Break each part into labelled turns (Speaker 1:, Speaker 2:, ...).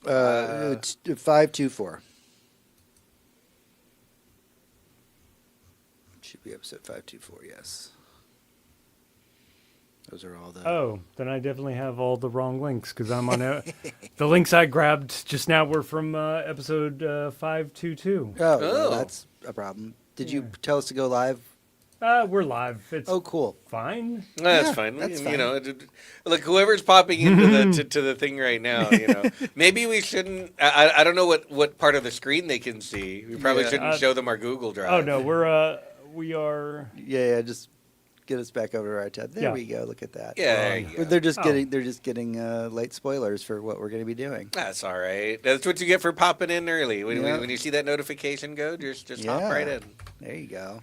Speaker 1: It's 524. Should be episode 524. Yes. Those are all the.
Speaker 2: Oh, then I definitely have all the wrong links because I'm on the links I grabbed just now were from episode 522.
Speaker 1: Oh, well,
Speaker 3: Oh.
Speaker 1: that's a problem. Did you tell us to go live?
Speaker 2: We're live. It's
Speaker 1: Oh, cool.
Speaker 2: fine.
Speaker 3: That's
Speaker 1: Yeah,
Speaker 3: fine.
Speaker 1: that's
Speaker 3: You know, look, whoever's popping into the to the thing right now, you know, maybe we shouldn't. I don't know what part of the screen they can see. We probably
Speaker 1: Yeah.
Speaker 3: shouldn't show them our Google Drive.
Speaker 2: Oh no, we are.
Speaker 1: Yeah, just get us back over to our tab. There
Speaker 2: Yeah.
Speaker 1: we go. Look at that.
Speaker 3: Yeah, there you go.
Speaker 1: But they're just
Speaker 2: Oh.
Speaker 1: getting late spoilers for what we're going to be doing.
Speaker 3: That's all right. That's what you get for popping in early. When,
Speaker 1: Yeah.
Speaker 3: when you see that notification go, just hop
Speaker 1: Yeah.
Speaker 3: right in.
Speaker 1: There you go.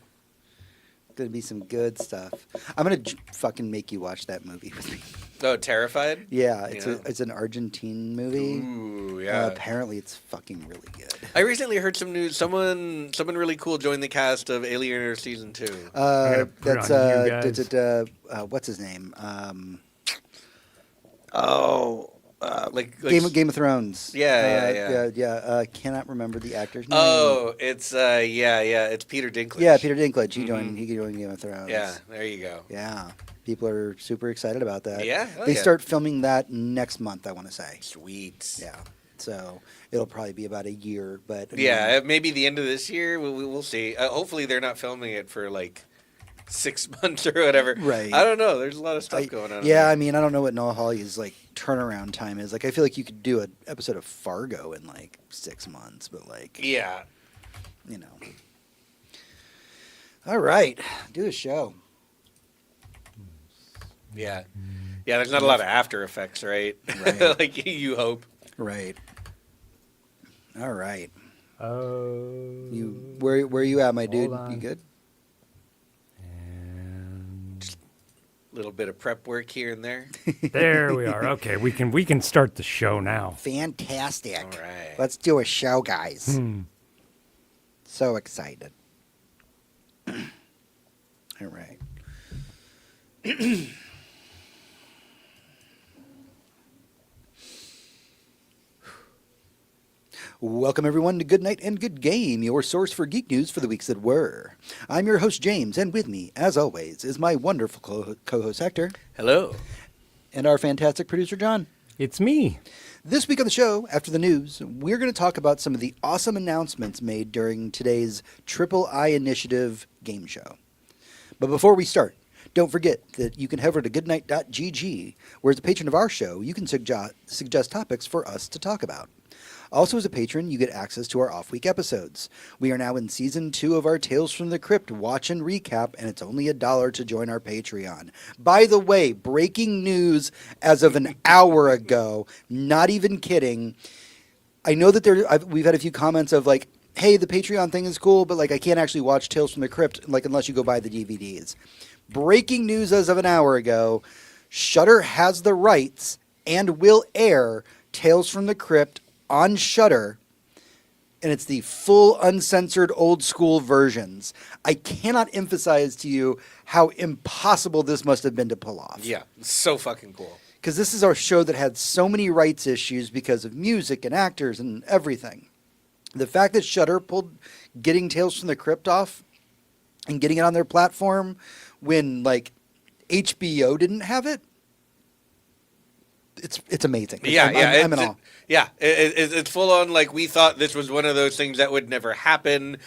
Speaker 1: Going to be some good stuff. I'm going to fucking make you watch that movie with me.
Speaker 3: Oh, Terrified?
Speaker 1: Yeah, it's
Speaker 3: Yeah.
Speaker 1: it's an Argentine movie.
Speaker 3: Ooh, yeah.
Speaker 1: Apparently, it's fucking really good.
Speaker 3: I recently heard some news. Someone really cool joined the cast of Alien season 2.
Speaker 2: gonna put it
Speaker 1: That's
Speaker 2: on you guys.
Speaker 1: what's his name?
Speaker 3: Like
Speaker 1: Game of Thrones.
Speaker 3: Yeah.
Speaker 1: Cannot remember the actor's name.
Speaker 3: Oh, it's it's Peter Dinklage.
Speaker 1: Yeah, Peter Dinklage. He joined Game of Thrones.
Speaker 3: Yeah, there you go.
Speaker 1: Yeah. People are super excited about that.
Speaker 3: Yeah? Oh,
Speaker 1: they
Speaker 3: yeah.
Speaker 1: start filming that next month, I want to say.
Speaker 3: Sweet.
Speaker 1: Yeah. So it'll probably be about a year, but I mean,
Speaker 3: Yeah, maybe the end of this year. We'll see. Hopefully, they're not filming it for like 6 months or whatever.
Speaker 1: Right.
Speaker 3: I don't know. There's a lot of stuff going on.
Speaker 1: Yeah, I mean, I don't know what Noah Hawley's like turnaround time is. Like, I feel like you could do an episode of Fargo in like 6 months, but like,
Speaker 3: Yeah.
Speaker 1: you know. All right, do the show.
Speaker 3: Yeah. Yeah, there's not a lot of After Effects, right?
Speaker 1: Right.
Speaker 3: Like you hope.
Speaker 1: Right. All right.
Speaker 2: Oh.
Speaker 1: You where you at, my dude?
Speaker 2: on.
Speaker 1: You good?
Speaker 2: And
Speaker 3: A little bit of prep work here and there.
Speaker 2: there we are. Okay, we can start the show now.
Speaker 1: Fantastic.
Speaker 3: All right.
Speaker 1: Let's do a show, guys. So excited. All right. Welcome, everyone, to Good Night and Good Game, your source for geek news for the weeks that were. I'm your host, James, and with me, as always, is my wonderful co-host, Hector,
Speaker 3: Hello.
Speaker 1: and our fantastic producer, John.
Speaker 2: It's me.
Speaker 1: This week on the show, after the news, we're going to talk about some of the awesome announcements made during today's Triple I Initiative game show. But before we start, don't forget that you can head over to goodnight.gg, where as a patron of our show, you can suggest topics for us to talk about. Also, as a patron, you get access to our off-week episodes. We are now in Season 2 of our Tales from the Crypt watch and recap, and it's only $1 to join our Patreon. By the way, breaking news as of an hour ago, not even kidding. I know that we've had a few comments of like, hey, the Patreon thing is cool, but like I can't actually watch Tales from the Crypt like unless you go buy the DVDs. Breaking news as of an hour ago, Shudder has the rights and will air Tales from the Crypt on Shudder, and it's the full uncensored old school versions. I cannot emphasize to you how impossible this must have been to pull off.
Speaker 3: Yeah, so fucking cool.
Speaker 1: Because this is our show that had so many rights issues because of music and actors and everything. The fact that Shudder pulled getting Tales from the Crypt off and getting it on their platform when like HBO didn't have it, it's amazing. I'm in awe.
Speaker 3: Yeah, it's full on. Like we thought this was one of those things that would never happen.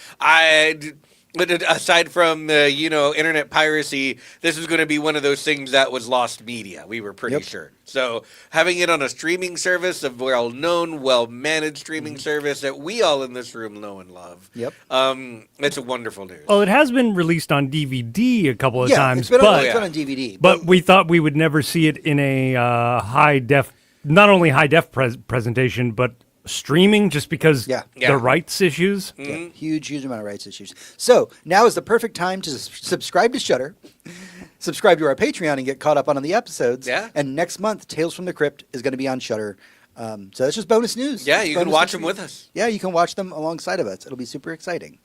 Speaker 3: But aside from internet piracy, this was going to be one of those things that was lost media. We were pretty sure. So having it on a streaming service, a well-known, well-managed streaming service that we all in this room know and love.
Speaker 1: Yep.
Speaker 3: It's a wonderful news.
Speaker 2: Well, it has been released on DVD a couple of
Speaker 1: Yeah,
Speaker 2: times,
Speaker 1: it's been
Speaker 2: but
Speaker 1: on DVD.
Speaker 2: but we thought we would never see it in a high def, not only high def presentation, but streaming, just because
Speaker 1: Yeah.
Speaker 2: the rights issues.
Speaker 1: Yeah, huge amount of rights issues. So now is the perfect time to subscribe to Shudder, subscribe to our Patreon, and get caught up on the episodes.
Speaker 3: Yeah.
Speaker 1: And next month, Tales from the Crypt is going to be on Shudder. So that's just bonus news.
Speaker 3: Yeah,
Speaker 1: It's
Speaker 3: you can
Speaker 1: bonus
Speaker 3: watch
Speaker 1: news
Speaker 3: them
Speaker 1: for
Speaker 3: with
Speaker 1: you.
Speaker 3: us.
Speaker 1: Yeah, you can watch them alongside of us. It'll be super exciting.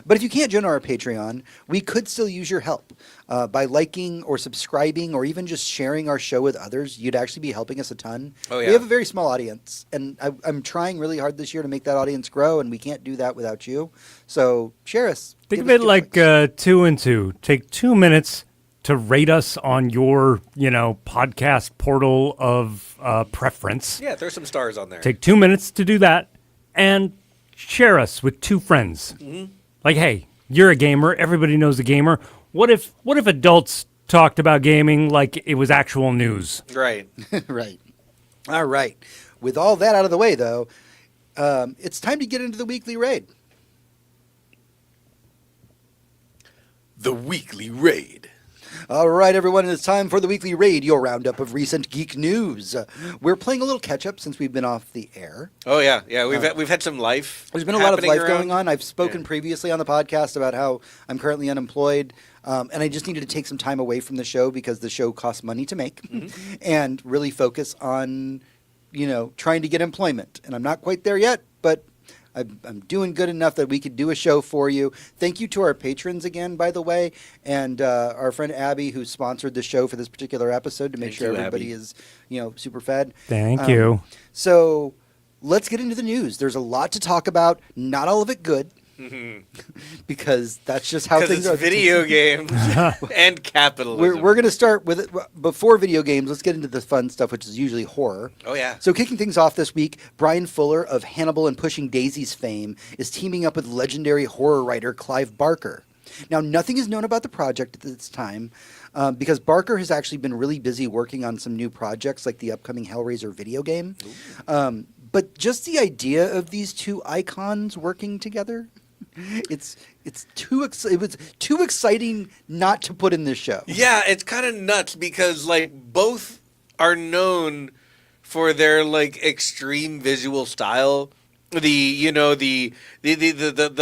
Speaker 1: But if you can't join our Patreon, we could still use your help. By liking or subscribing or even just sharing our show with others, you'd actually be helping us a ton.
Speaker 3: Oh, yeah.
Speaker 1: We have a very small audience, and I'm trying really hard this year to make that audience grow, and we can't do that without you. So share us.
Speaker 2: Think
Speaker 1: Give
Speaker 2: of
Speaker 1: us
Speaker 2: it like
Speaker 1: clicks.
Speaker 2: 2 and 2. Take 2 minutes to rate us on your, podcast portal of preference.
Speaker 3: Yeah, throw some stars on there.
Speaker 2: Take 2 minutes to do that and share us with 2 friends. Like, hey, you're a gamer. Everybody knows a gamer. What if adults talked about gaming like it was actual news?
Speaker 3: Right.
Speaker 1: Right. All right. With all that out of the way, though, it's time to get into the weekly raid.
Speaker 3: The Weekly Raid.
Speaker 1: All right, everyone, it's time for the weekly raid, your roundup of recent geek news. We're playing a little catch up since we've been off the air.
Speaker 3: Oh, yeah. Yeah, we've had some life.
Speaker 1: There's been a lot of
Speaker 3: happening
Speaker 1: life
Speaker 3: around.
Speaker 1: going on. I've spoken previously on the podcast about how I'm currently unemployed, and I just needed to take some time away from the show because the show costs money to make, and really focus on, trying to get employment. And I'm not quite there yet, but I'm doing good enough that we could do a show for you. Thank you to our patrons again, by the way, and our friend Abby, who sponsored the show for this particular episode to make
Speaker 3: Thank
Speaker 1: sure
Speaker 3: you,
Speaker 1: everybody
Speaker 3: Abby.
Speaker 1: is, super fed.
Speaker 2: Thank you.
Speaker 1: So let's get into the news. There's a lot to talk about. Not all of it good, because that's just how
Speaker 3: Because
Speaker 1: things
Speaker 3: it's
Speaker 1: are.
Speaker 3: video games and capitalism.
Speaker 1: We're going to start with it before video games. Let's get into the fun stuff, which is usually horror.
Speaker 3: Oh, yeah.
Speaker 1: So kicking things off this week, Brian Fuller of Hannibal and Pushing Daisies fame is teaming up with legendary horror writer Clive Barker. Now, nothing is known about the project at this time because Barker has actually been really busy working on some new projects like the upcoming Hellraiser video game. But just the idea of these two icons working together, it was too exciting not to put in this show.
Speaker 3: Yeah, it's kind of nuts because both are known for their extreme visual style. The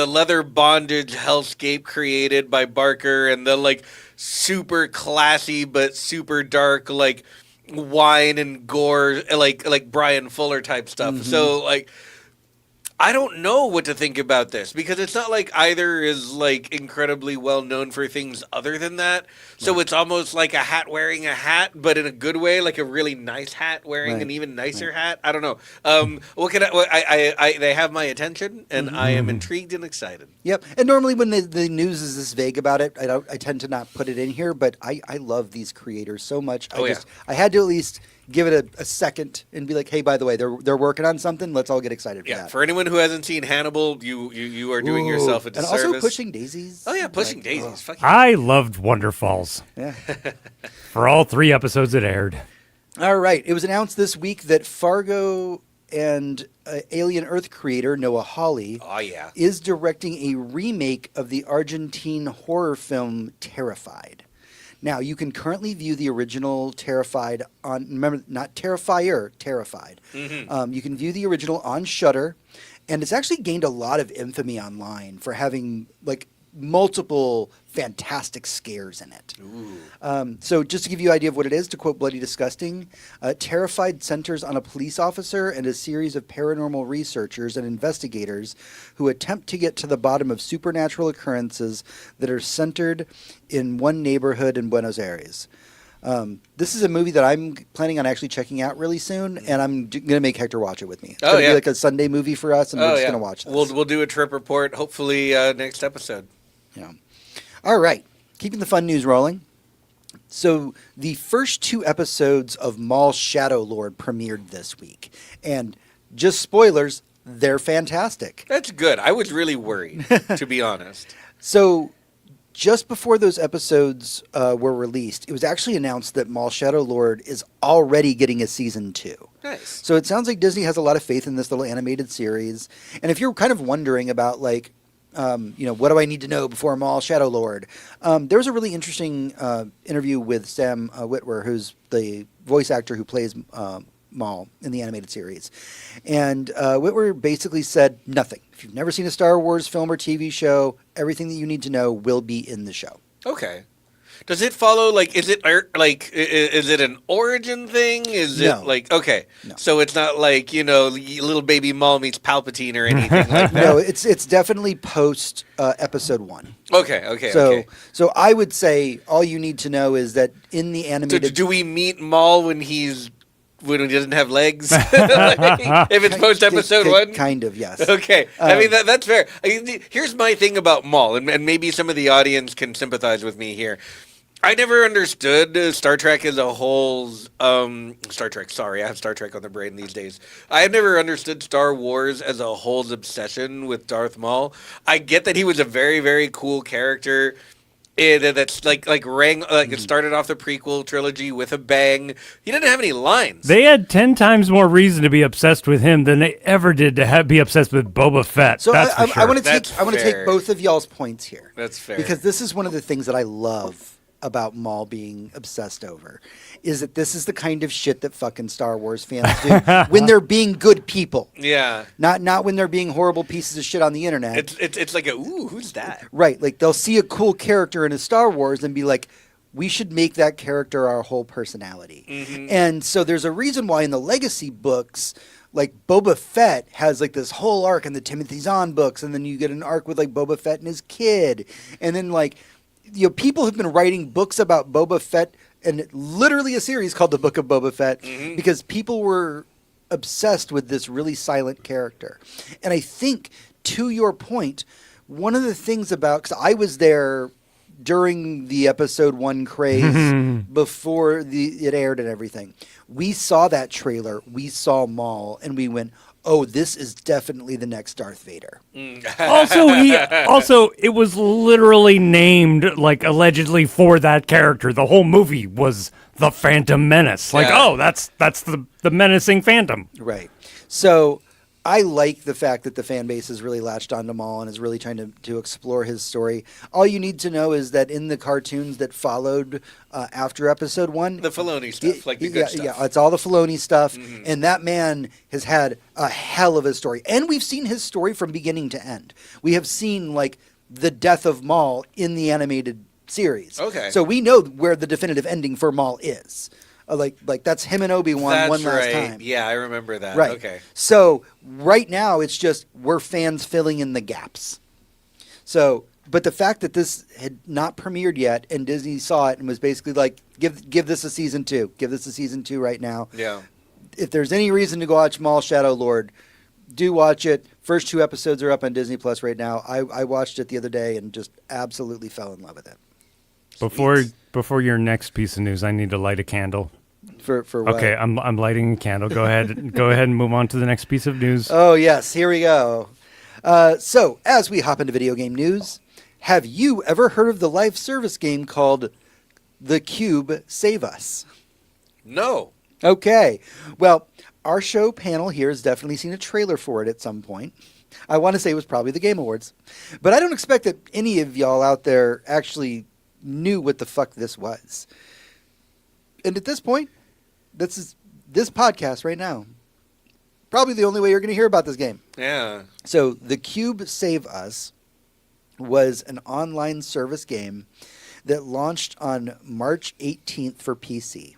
Speaker 3: leather bondage hellscape created by Barker and the super classy but super dark wine and gore like Brian Fuller type stuff. So I don't know what to think about this because it's not like either is incredibly well known for things other than that. So it's almost like a hat wearing a hat, but in a good way, like a really nice hat wearing an even nicer hat. I don't know. What can I they have my attention, and I am intrigued and excited.
Speaker 1: Yep. And normally when the news is this vague about it, I tend to not put it in here, but I love these creators so much. I had to at least give it a second and be like, hey, by the way, they're working on something. Let's all get excited for
Speaker 3: Yeah,
Speaker 1: that.
Speaker 3: for anyone who hasn't seen Hannibal, you are doing yourself a
Speaker 1: And
Speaker 3: disservice.
Speaker 1: also Pushing Daisies.
Speaker 3: Oh yeah, Pushing
Speaker 1: Like,
Speaker 3: Daisies. Fuck yeah.
Speaker 2: I loved Wonder Falls
Speaker 1: Yeah.
Speaker 2: for all 3 episodes it aired.
Speaker 1: All right. It was announced this week that Fargo and Alien Earth creator Noah Hawley
Speaker 3: Oh yeah.
Speaker 1: is directing a remake of the Argentine horror film Terrified. Now, you can currently view the original Terrified on, remember, not Terrifier, Terrified. You can view the original on Shudder, and it's actually gained a lot of infamy online for having multiple fantastic scares in it. So just to give you an idea of what it is, to quote Bloody Disgusting, Terrified centers on a police officer and a series of paranormal researchers and investigators who attempt to get to the bottom of supernatural occurrences that are centered in one neighborhood in Buenos Aires. This is a movie that I'm planning on actually checking out really soon, and I'm going to make Hector watch it with me. It's going to be like a Sunday movie for us, and we're just going to watch this.
Speaker 3: We'll do a trip report hopefully next episode.
Speaker 1: Yeah. All right. Keeping the fun news rolling. So the first 2 episodes of Mall Shadow Lord premiered this week. And just spoilers, they're fantastic.
Speaker 3: That's good. I was really worried, to be honest.
Speaker 1: So just before those episodes were released, it was actually announced that Mall Shadow Lord is already getting a season 2.
Speaker 3: Nice.
Speaker 1: So it sounds like Disney has a lot of faith in this little animated series. And if you're kind of wondering about what do I need to know before Mall Shadow Lord? There was a really interesting interview with Sam Witwer, who's the voice actor who plays Maul in the animated series. And Witwer basically said nothing. If you've never seen a Star Wars film or TV show, everything that you need to know will be in the show.
Speaker 3: Okay. Does it follow like? Is it is it an origin thing? Is
Speaker 1: No.
Speaker 3: it like okay?
Speaker 1: No.
Speaker 3: So it's not like little baby Maul meets Palpatine or anything like that.
Speaker 1: No, it's definitely post episode 1.
Speaker 3: Okay.
Speaker 1: So I would say all you need to know is that in the
Speaker 3: So
Speaker 1: animated
Speaker 3: do we meet Maul when he doesn't have legs? If it's post episode 1?
Speaker 1: kind of, yes.
Speaker 3: Okay, I mean that's fair. Here's my thing about Maul, and maybe some of the audience can sympathize with me here. I never understood Star Trek as a whole's Star Trek. Sorry, I have Star Trek on the brain these days. I have never understood Star Wars as a whole's obsession with Darth Maul. I get that he was a very, very cool character. That's like it started off the prequel trilogy with a bang. He didn't have any lines.
Speaker 2: They had 10 times more reason to be obsessed with him than they ever did to be obsessed with Boba Fett.
Speaker 1: So
Speaker 2: That's for sure.
Speaker 1: I want to
Speaker 3: That's
Speaker 1: take
Speaker 3: fair.
Speaker 1: both of y'all's points here.
Speaker 3: That's fair.
Speaker 1: Because this is one of the things that I love about Maul being obsessed over, is that this is the kind of shit that fucking Star Wars fans do when they're being good people.
Speaker 3: Yeah,
Speaker 1: Not when they're being horrible pieces of shit on the internet.
Speaker 3: it's like who's that?
Speaker 1: Right. Like they'll see a cool character in a Star Wars and be like, we should make that character our whole personality.
Speaker 3: Mm-hmm.
Speaker 1: And so there's a reason why in the Legacy books, like Boba Fett has like this whole arc in the Timothy Zahn books, and then you get an arc with like Boba Fett and his kid. And then like, people have been writing books about Boba Fett, and literally a series called The Book of Boba Fett, because people were obsessed with this really silent character. And I think, to your point, one of the things about, because I was there during the episode 1 craze before it aired and everything, we saw that trailer, we saw Maul, and we went, oh, this is definitely the next Darth Vader.
Speaker 2: Also, it was literally named like allegedly for that character. The whole movie was the Phantom Menace. Like,
Speaker 3: Yeah.
Speaker 2: oh, that's the menacing Phantom.
Speaker 1: Right. So I like the fact that the fan base has really latched onto Maul and is really trying to explore his story. All you need to know is that in the cartoons that followed after episode 1,
Speaker 3: The Filoni stuff, like the good stuff.
Speaker 1: Yeah, it's all the Filoni stuff. And that man has had a hell of a story. And we've seen his story from beginning to end. We have seen, like, the death of Maul in the animated series.
Speaker 3: Okay.
Speaker 1: So we know where the definitive ending for Maul is. Like that's him and Obi-Wan
Speaker 3: That's
Speaker 1: one last
Speaker 3: right.
Speaker 1: time.
Speaker 3: Yeah, I remember that.
Speaker 1: Right.
Speaker 3: Okay.
Speaker 1: So right now it's just we're fans filling in the gaps. So, but the fact that this had not premiered yet and Disney saw it and was basically like, give this a season 2. Give this a season 2 right now.
Speaker 3: Yeah.
Speaker 1: If there's any reason to go watch Maul Shadow Lord, do watch it. First 2 episodes are up on Disney Plus right now. I watched it the other day and just absolutely fell in love with it.
Speaker 2: Before your next piece of news, I need to light a candle.
Speaker 1: For what?
Speaker 2: Okay, I'm lighting a candle. Go ahead and move on to the next piece of news.
Speaker 1: Oh, yes. Here we go. So, as we hop into video game news, have you ever heard of the live service game called The Cube Save Us?
Speaker 3: No.
Speaker 1: Okay. Well, our show panel here has definitely seen a trailer for it at some point. I want to say it was probably the Game Awards. But I don't expect that any of y'all out there actually knew what the fuck this was. And at this point, this is this podcast right now. Probably the only way you're going to hear about this game.
Speaker 3: Yeah.
Speaker 1: So, The Cube Save Us was an online service game that launched on March 18th for PC.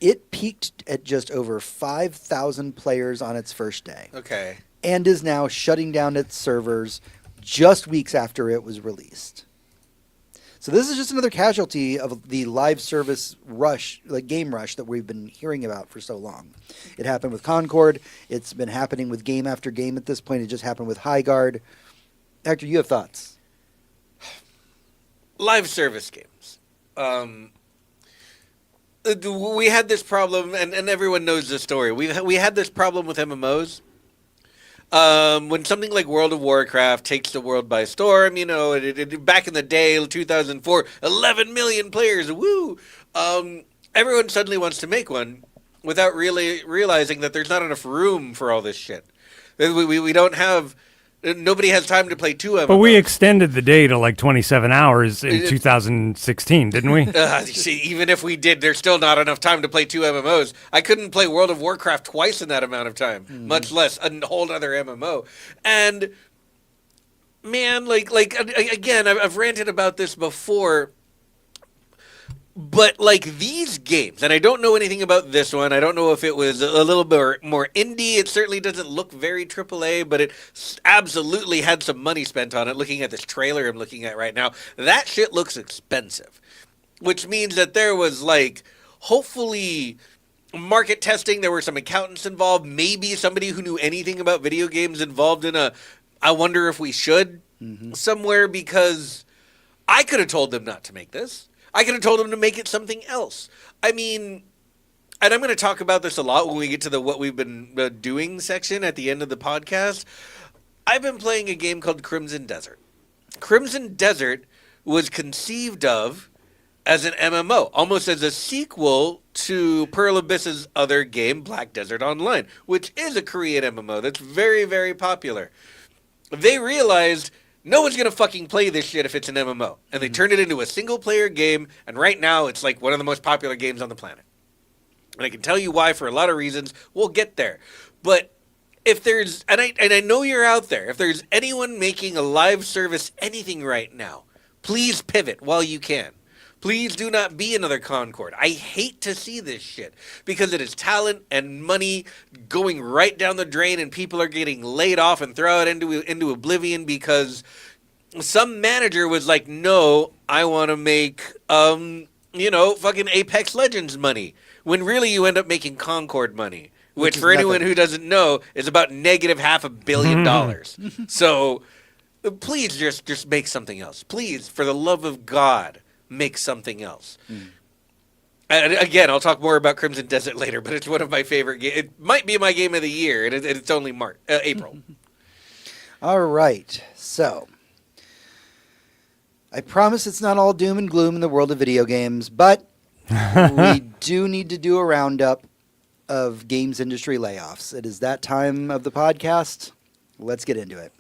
Speaker 1: It peaked at just over 5,000 players on its first day
Speaker 3: Okay.
Speaker 1: and is now shutting down its servers just weeks after it was released. So this is just another casualty of the live service rush, like game rush that we've been hearing about for so long. It happened with Concord. It's been happening with game after game at this point. It just happened with Highguard. Hector, you have thoughts?
Speaker 3: Live service games. We had this problem, and everyone knows this story. We had this problem with MMOs. When something like World of Warcraft takes the world by storm, back in the day, 2004, 11 million players, woo! Everyone suddenly wants to make one without really realizing that there's not enough room for all this shit. We don't have... Nobody has time to play 2 MMOs.
Speaker 2: But we extended the day to like 27 hours in 2016, didn't we?
Speaker 3: See, even if we did, there's still not enough time to play 2 MMOs. I couldn't play World of Warcraft twice in that amount of time, much less a whole other MMO. And man, again, I've ranted about this before. But like these games, and I don't know anything about this one. I don't know if it was a little bit more indie. It certainly doesn't look very AAA, but it absolutely had some money spent on it. Looking at this trailer I'm looking at right now, that shit looks expensive, which means that there was like hopefully market testing. There were some accountants involved, maybe somebody who knew anything about video games involved in a I wonder if we should somewhere, because I could have told them not to make this. I could have told them to make it something else. I mean, and I'm going to talk about this a lot when we get to the what we've been doing section at the end of the podcast. I've been playing a game called Crimson Desert. Crimson Desert was conceived of as an MMO, almost as a sequel to Pearl Abyss's other game, Black Desert Online, which is a Korean MMO that's very, very popular. They realized no one's going to fucking play this shit if it's an MMO. And they turned it into a single-player game, and right now it's like one of the most popular games on the planet. And I can tell you why for a lot of reasons. We'll get there. But if there's, and I know you're out there, if there's anyone making a live service anything right now, please pivot while you can. Please do not be another Concord. I hate to see this shit because it is talent and money going right down the drain, and people are getting laid off and thrown into oblivion because some manager was like, no, I want to make, fucking Apex Legends money. When really you end up making Concord money, which for anyone who doesn't know is about negative $500 million. So please just make something else. Please, for the love of God, make something else. And again, I'll talk more about Crimson Desert later, but it's one of my favorite games. It might be my game of the year, and it's only April.
Speaker 1: All right. So, I promise it's not all doom and gloom in the world of video games, but we do need to do a roundup of games industry layoffs. It is that time of the podcast. Let's get into it.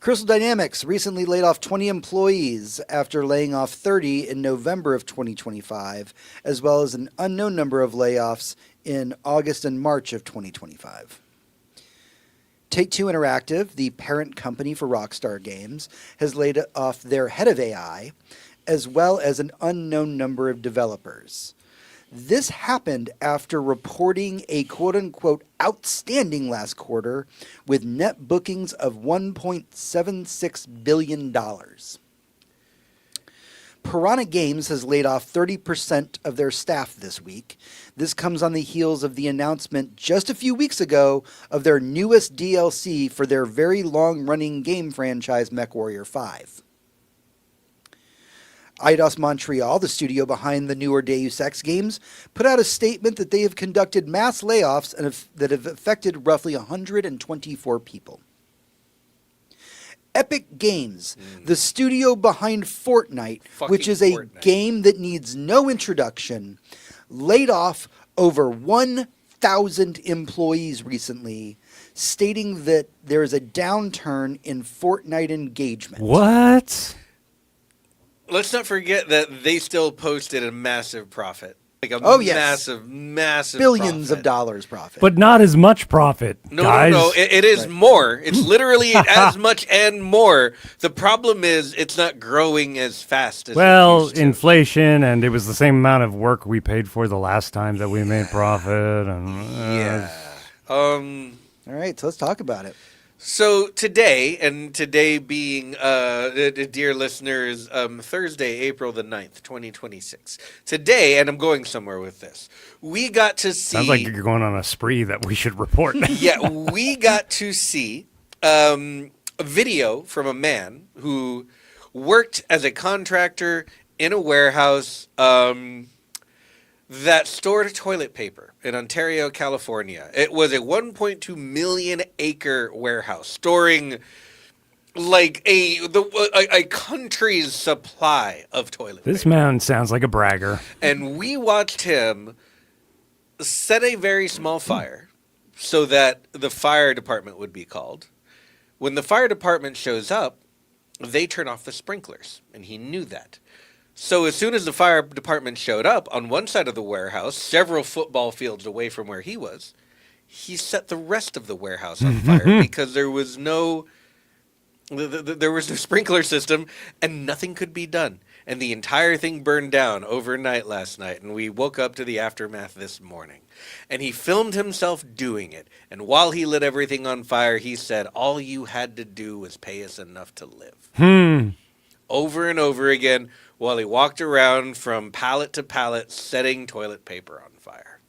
Speaker 1: Crystal Dynamics recently laid off 20 employees after laying off 30 in November of 2025, as well as an unknown number of layoffs in August and March of 2025. Take-Two Interactive, the parent company for Rockstar Games, has laid off their head of AI, as well as an unknown number of developers. This happened after reporting a quote-unquote outstanding last quarter with net bookings of $1.76 billion. Piranha Games has laid off 30% of their staff this week. This comes on the heels of the announcement just a few weeks ago of their newest DLC for their very long-running game franchise, MechWarrior 5. Eidos Montreal, the studio behind the newer Deus Ex games, put out a statement that they have conducted mass layoffs that have affected roughly 124 people. Epic Games, the studio behind Fortnite, which is a game that needs no introduction, laid off over 1,000 employees recently, stating that there is a downturn in Fortnite engagement.
Speaker 2: What?
Speaker 3: Let's not forget that they still posted a massive profit. Like a massive
Speaker 1: billions
Speaker 3: profit.
Speaker 1: of dollars profit.
Speaker 2: But not as much profit, guys.
Speaker 3: No. It is more. It's literally as much and more. The problem is it's not growing as fast as it used to.
Speaker 2: Inflation, and it was the same amount of work we paid for the last time that we made profit. And
Speaker 1: All right, so let's talk about it.
Speaker 3: So today being, dear listeners, Thursday, April the 9th, 2026. Today, and I'm going somewhere with this, we got to see...
Speaker 2: Sounds like you're going on a spree that we should report.
Speaker 3: Yeah, we got to see a video from a man who worked as a contractor in a warehouse that stored toilet paper in Ontario, California. It was a 1.2 million acre warehouse storing like a country's supply of toilet paper.
Speaker 2: This man sounds like a bragger.
Speaker 3: And we watched him set a very small fire so that the fire department would be called. When the fire department shows up, they turn off the sprinklers, and he knew that. So as soon as the fire department showed up on one side of the warehouse, several football fields away from where he was, he set the rest of the warehouse on fire because there was no There was no sprinkler system, and nothing could be done. And the entire thing burned down overnight last night, and we woke up to the aftermath this morning. And he filmed himself doing it. And while he lit everything on fire, he said, "All you had to do was pay us enough to live." Over and over again, while he walked around from pallet to pallet, setting toilet paper on fire.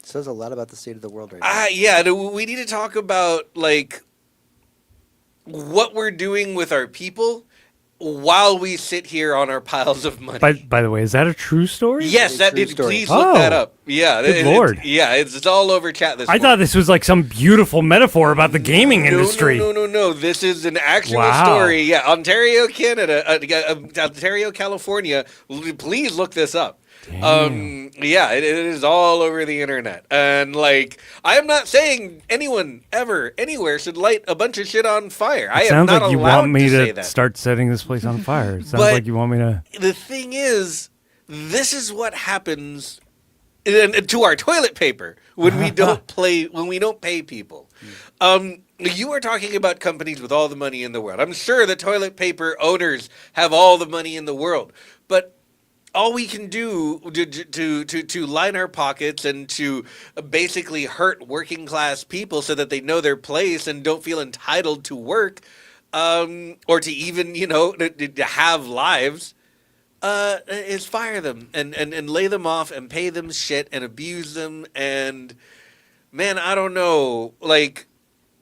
Speaker 1: Says a lot about the state of the world right now.
Speaker 3: Yeah, we need to talk about, like, what we're doing with our people while we sit here on our piles of money.
Speaker 2: By the way, is that a true story?
Speaker 3: Yes,
Speaker 1: Very
Speaker 3: that
Speaker 1: true
Speaker 3: did.
Speaker 1: story.
Speaker 3: Please look that
Speaker 2: Oh,
Speaker 3: up. Yeah,
Speaker 2: good Lord.
Speaker 3: It's all over chat this
Speaker 2: I
Speaker 3: morning.
Speaker 2: thought this was like some beautiful metaphor about the gaming industry.
Speaker 3: No. This is an actual
Speaker 2: Wow.
Speaker 3: story. Yeah, Ontario, Canada, Ontario, California. Please look this up. Yeah, it is all over the internet. And, like, I am not saying anyone ever anywhere should light a bunch of shit on fire. I am
Speaker 2: Sounds
Speaker 3: not
Speaker 2: like you
Speaker 3: allowed
Speaker 2: want me
Speaker 3: to say
Speaker 2: to
Speaker 3: that.
Speaker 2: start setting this place on fire. It sounds
Speaker 3: But-
Speaker 2: like you want me to.
Speaker 3: The thing is, this is what happens to our toilet paper when we don't pay people. You are talking about companies with all the money in the world. I'm sure the toilet paper owners have all the money in the world, but all we can do to line our pockets and to basically hurt working class people so that they know their place and don't feel entitled to work, or to even to have lives, is fire them and lay them off and pay them shit and abuse them. And man, I don't know, like.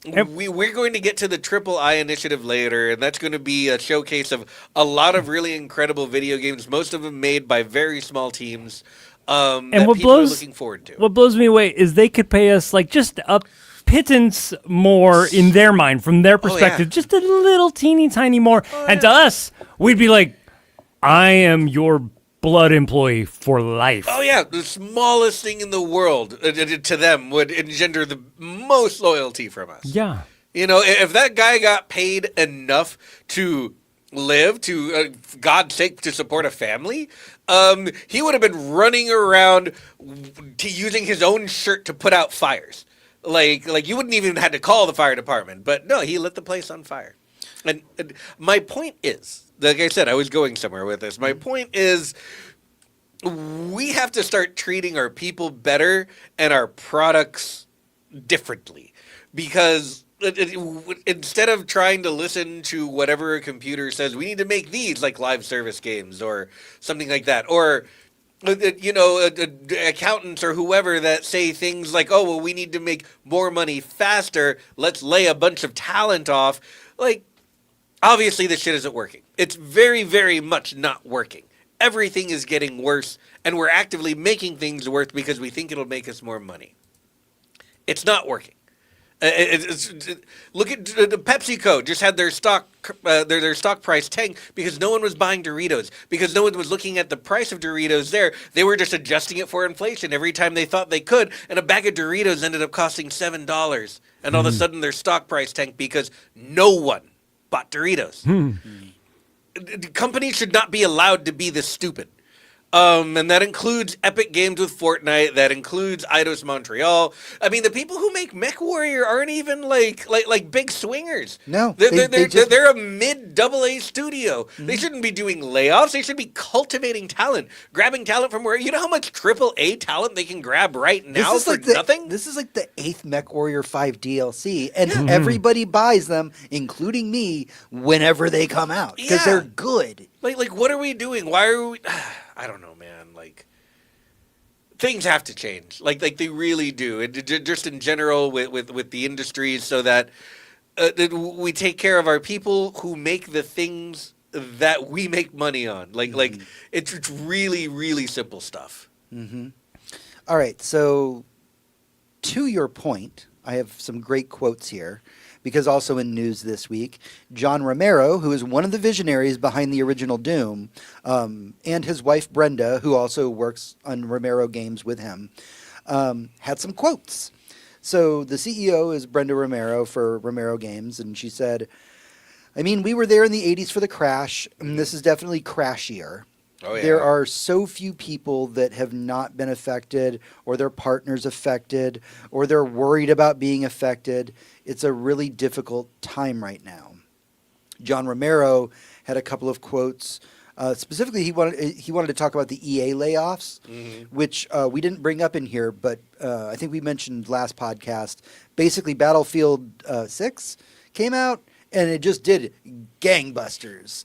Speaker 3: We're going to get to the Triple I initiative later, and that's going to be a showcase of a lot of really incredible video games, most of them made by very small teams, that
Speaker 2: what
Speaker 3: people are
Speaker 2: blows-
Speaker 3: looking forward to.
Speaker 2: What blows me away is they could pay us like just a pittance more in their mind, from their perspective,
Speaker 3: yeah.
Speaker 2: just a little teeny tiny more. And to us, we'd be like, I am your blood employee for life.
Speaker 3: Oh yeah, the smallest thing in the world to them would engender the most loyalty from us.
Speaker 2: Yeah.
Speaker 3: You know, if that guy got paid enough to live, to God's sake, to support a family, he would have been running around using his own shirt to put out fires. Like you wouldn't even have to call the fire department. But no, he lit the place on fire. And my point is, like I said, I was going somewhere with this. My point is, we have to start treating our people better and our products differently, because instead of trying to listen to whatever a computer says, we need to make these like live service games or something like that, or accountants or whoever that say things like, oh, well, we need to make more money faster, let's lay a bunch of talent off. Like, obviously this shit isn't working. It's very, very much not working. Everything is getting worse, and we're actively making things worse because we think it'll make us more money. It's not working. Look at PepsiCo. Just had their stock price tank because no one was buying Doritos, because no one was looking at the price of Doritos there. They were just adjusting it for inflation every time they thought they could, and a bag of Doritos ended up costing $7. And all of a sudden their stock price tanked because no one bought Doritos. Companies should not be allowed to be this stupid. And that includes Epic Games with Fortnite. That includes Eidos Montreal. I mean, the people who make MechWarrior aren't even like big swingers.
Speaker 1: No,
Speaker 3: they're a mid AA studio. They shouldn't be doing layoffs. They should be cultivating talent, grabbing talent from where. You know how much AAA talent they can grab right now for nothing.
Speaker 1: This is like the 8th MechWarrior 5 DLC, and everybody buys them, including me, whenever they come out because
Speaker 3: Yeah.
Speaker 1: they're good.
Speaker 3: Like, what are we doing? Why are we? I don't know, man. Like, things have to change. Like they really do. Just in general with the industries, so that we take care of our people who make the things that we make money on. Like it's really, really simple stuff.
Speaker 1: All right, so to your point, I have some great quotes here, because also in news this week, John Romero, who is one of the visionaries behind the original Doom, and his wife Brenda, who also works on Romero games with him, had some quotes. So the CEO is Brenda Romero for Romero Games, and she said, I mean, we were there in the 80s for the crash, and this is definitely crashier.
Speaker 3: Oh, yeah.
Speaker 1: There are so few people that have not been affected, or their partners affected, or they're worried about being affected. It's a really difficult time right now. John Romero had a couple of quotes. Specifically, he wanted to talk about the EA layoffs, which we didn't bring up in here, but I think we mentioned last podcast. Basically, Battlefield 6 came out, and it just did gangbusters,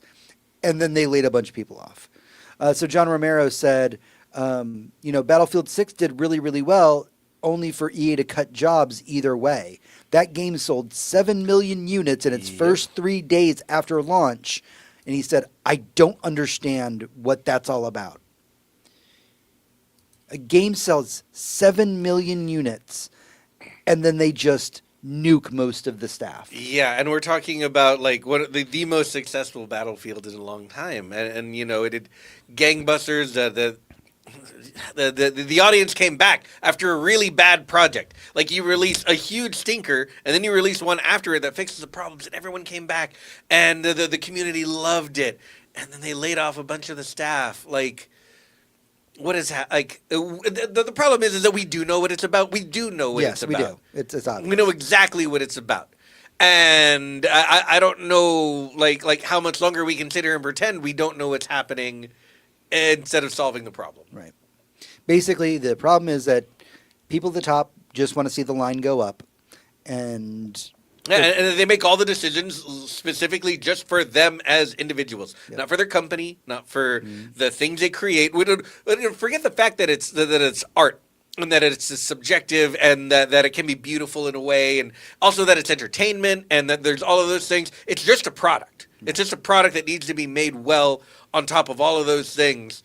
Speaker 1: and then they laid a bunch of people off. So John Romero said, Battlefield 6 did really, really well, only for EA to cut jobs either way. That game sold 7 million units in its first 3 days after launch. And he said, I don't understand what that's all about. A game sells 7 million units, and then they just nuke most of the staff.
Speaker 3: Yeah, and we're talking about like one of the most successful Battlefield in a long time, and it did gangbusters. The audience came back after a really bad project. Like you release a huge stinker, and then you release one after it that fixes the problems, and everyone came back, and the community loved it, and then they laid off a bunch of the staff. Like, what is the problem is that we do know what it's about. We do know what it's about.
Speaker 1: Yes, we do. It's obvious.
Speaker 3: We know exactly what it's about. And I don't know like how much longer we can sit here and pretend we don't know what's happening instead of solving the problem.
Speaker 1: Right. Basically, the problem is that people at the top just want to see the line go up, and
Speaker 3: Yeah, and they make all the decisions specifically just for them as individuals, not for their company, not for the things they create. We don't forget the fact that it's art and that it's subjective and that it can be beautiful in a way, and also that it's entertainment and that there's all of those things. It's just a product. It's just a product that needs to be made well on top of all of those things.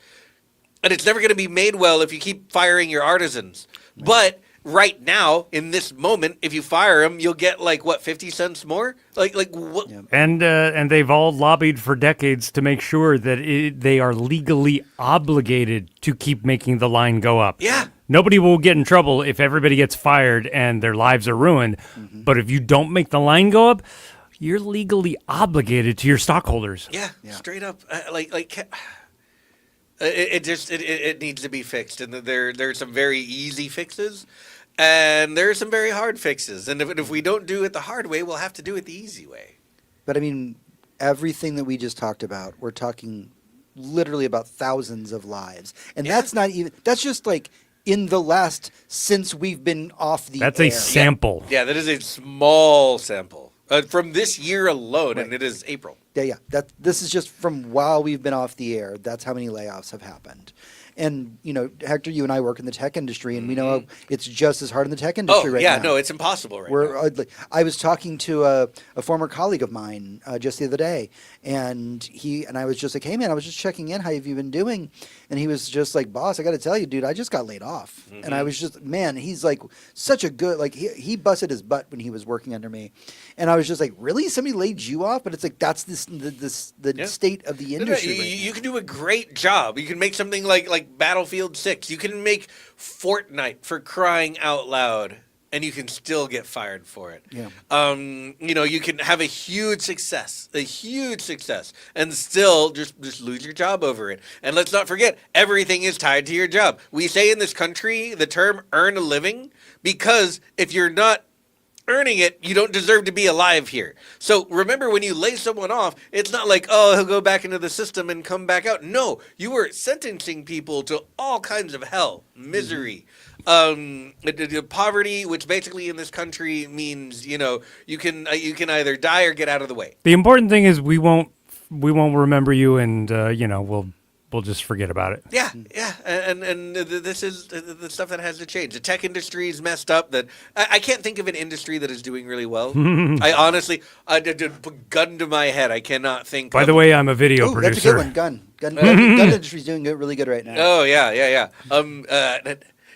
Speaker 3: And it's never going to be made well if you keep firing your artisans. Right. But right now, in this moment, if you fire them, you'll get 50 cents more? Like what?
Speaker 1: Yeah.
Speaker 2: And they've all lobbied for decades to make sure that they are legally obligated to keep making the line go up.
Speaker 3: Yeah.
Speaker 2: Nobody will get in trouble if everybody gets fired and their lives are ruined. Mm-hmm. But if you don't make the line go up, you're legally obligated to your stockholders.
Speaker 3: Yeah. Straight up. It needs to be fixed, and there are some very easy fixes, and there are some very hard fixes. And if we don't do it the hard way, we'll have to do it the easy way.
Speaker 1: But I mean, everything that we just talked about, we're talking literally about thousands of lives, and that's not even. That's just in the last since we've been off the
Speaker 2: That's
Speaker 1: air.
Speaker 2: a sample.
Speaker 3: Yeah, that is a small sample from this year alone,
Speaker 1: Right.
Speaker 3: and it is April.
Speaker 1: Yeah. This is just from while we've been off the air. That's how many layoffs have happened. And, Hector, you and I work in the tech industry, and we know it's just as hard in the tech industry right now.
Speaker 3: No, it's impossible right now.
Speaker 1: I was talking to a former colleague of mine just the other day, and I was just like, hey, man, I was just checking in. How have you been doing? And he was just like, boss, I got to tell you, dude, I just got laid off. Mm-hmm. And I was just, man, he's such a good, he busted his butt when he was working under me. And I was just like, really? Somebody laid you off? But it's that's the state of the industry.
Speaker 3: No,
Speaker 1: right
Speaker 3: you can do a great job. You can make something like Battlefield 6. You can make Fortnite, for crying out loud, and you can still get fired for it.
Speaker 1: Yeah.
Speaker 3: You can have a huge success, and still just lose your job over it. And let's not forget, everything is tied to your job. We say in this country the term earn a living because if you're not earning it, you don't deserve to be alive here. So remember, when you lay someone off, it's not like, oh, he'll go back into the system and come back out. No, you were sentencing people to all kinds of hell, misery, poverty, which basically in this country means, you can either die or get out of the way.
Speaker 2: The important thing is we won't remember you, and we'll just forget about it.
Speaker 3: Yeah, and this is the stuff that has to change. The tech industry is messed up. That I can't think of an industry that is doing really well. I honestly, gun to my head, I cannot think.
Speaker 2: By the way, I'm a video
Speaker 1: Ooh,
Speaker 2: producer.
Speaker 1: that's a good one. Gun industry's doing really good right now.
Speaker 3: Oh yeah.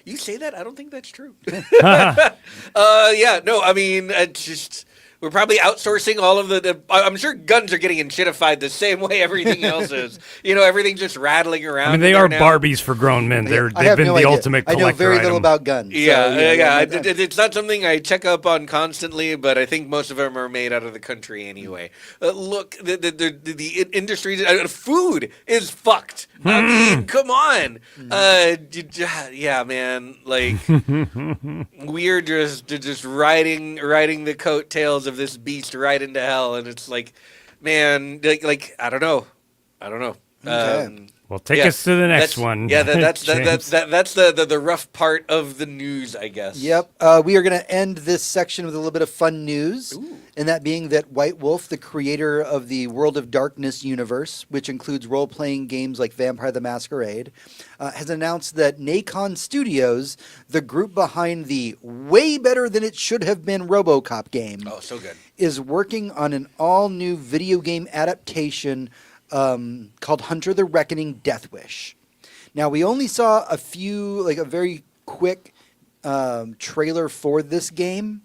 Speaker 3: You say that? I don't think that's true. No, I mean, just We're probably outsourcing all of I'm sure guns are getting shitified the same way everything else is. Everything's just rattling around.
Speaker 2: I mean, they
Speaker 3: in there
Speaker 2: are
Speaker 3: now.
Speaker 2: Barbies for grown men.
Speaker 1: I
Speaker 2: They've
Speaker 1: have
Speaker 2: been
Speaker 1: no
Speaker 2: the
Speaker 1: idea.
Speaker 2: ultimate
Speaker 1: I
Speaker 2: collector
Speaker 1: know very little
Speaker 2: item.
Speaker 1: about guns.
Speaker 3: Yeah,
Speaker 1: so,
Speaker 3: It's not something I check up on constantly, but I think most of them are made out of the country anyway. Look, the industry, food is fucked. I mean, come on. Yeah, man. Like, we're just riding the coattails of this beast right into hell, and it's like, man, like I don't know.
Speaker 1: Okay.
Speaker 2: Well, take us to the next
Speaker 3: that's-
Speaker 2: one.
Speaker 3: Yeah, that's
Speaker 2: James.
Speaker 3: the rough part of the news, I guess.
Speaker 1: Yep. We are going to end this section with a little bit of fun news, and that being that White Wolf, the creator of the World of Darkness universe, which includes role-playing games like Vampire the Masquerade, has announced that Nacon Studios, the group behind the way better than it should have been RoboCop game,
Speaker 3: Oh, so good.
Speaker 1: is working on an all-new video game adaptation called Hunter the Reckoning Death Wish. Now, we only saw a very quick trailer for this game,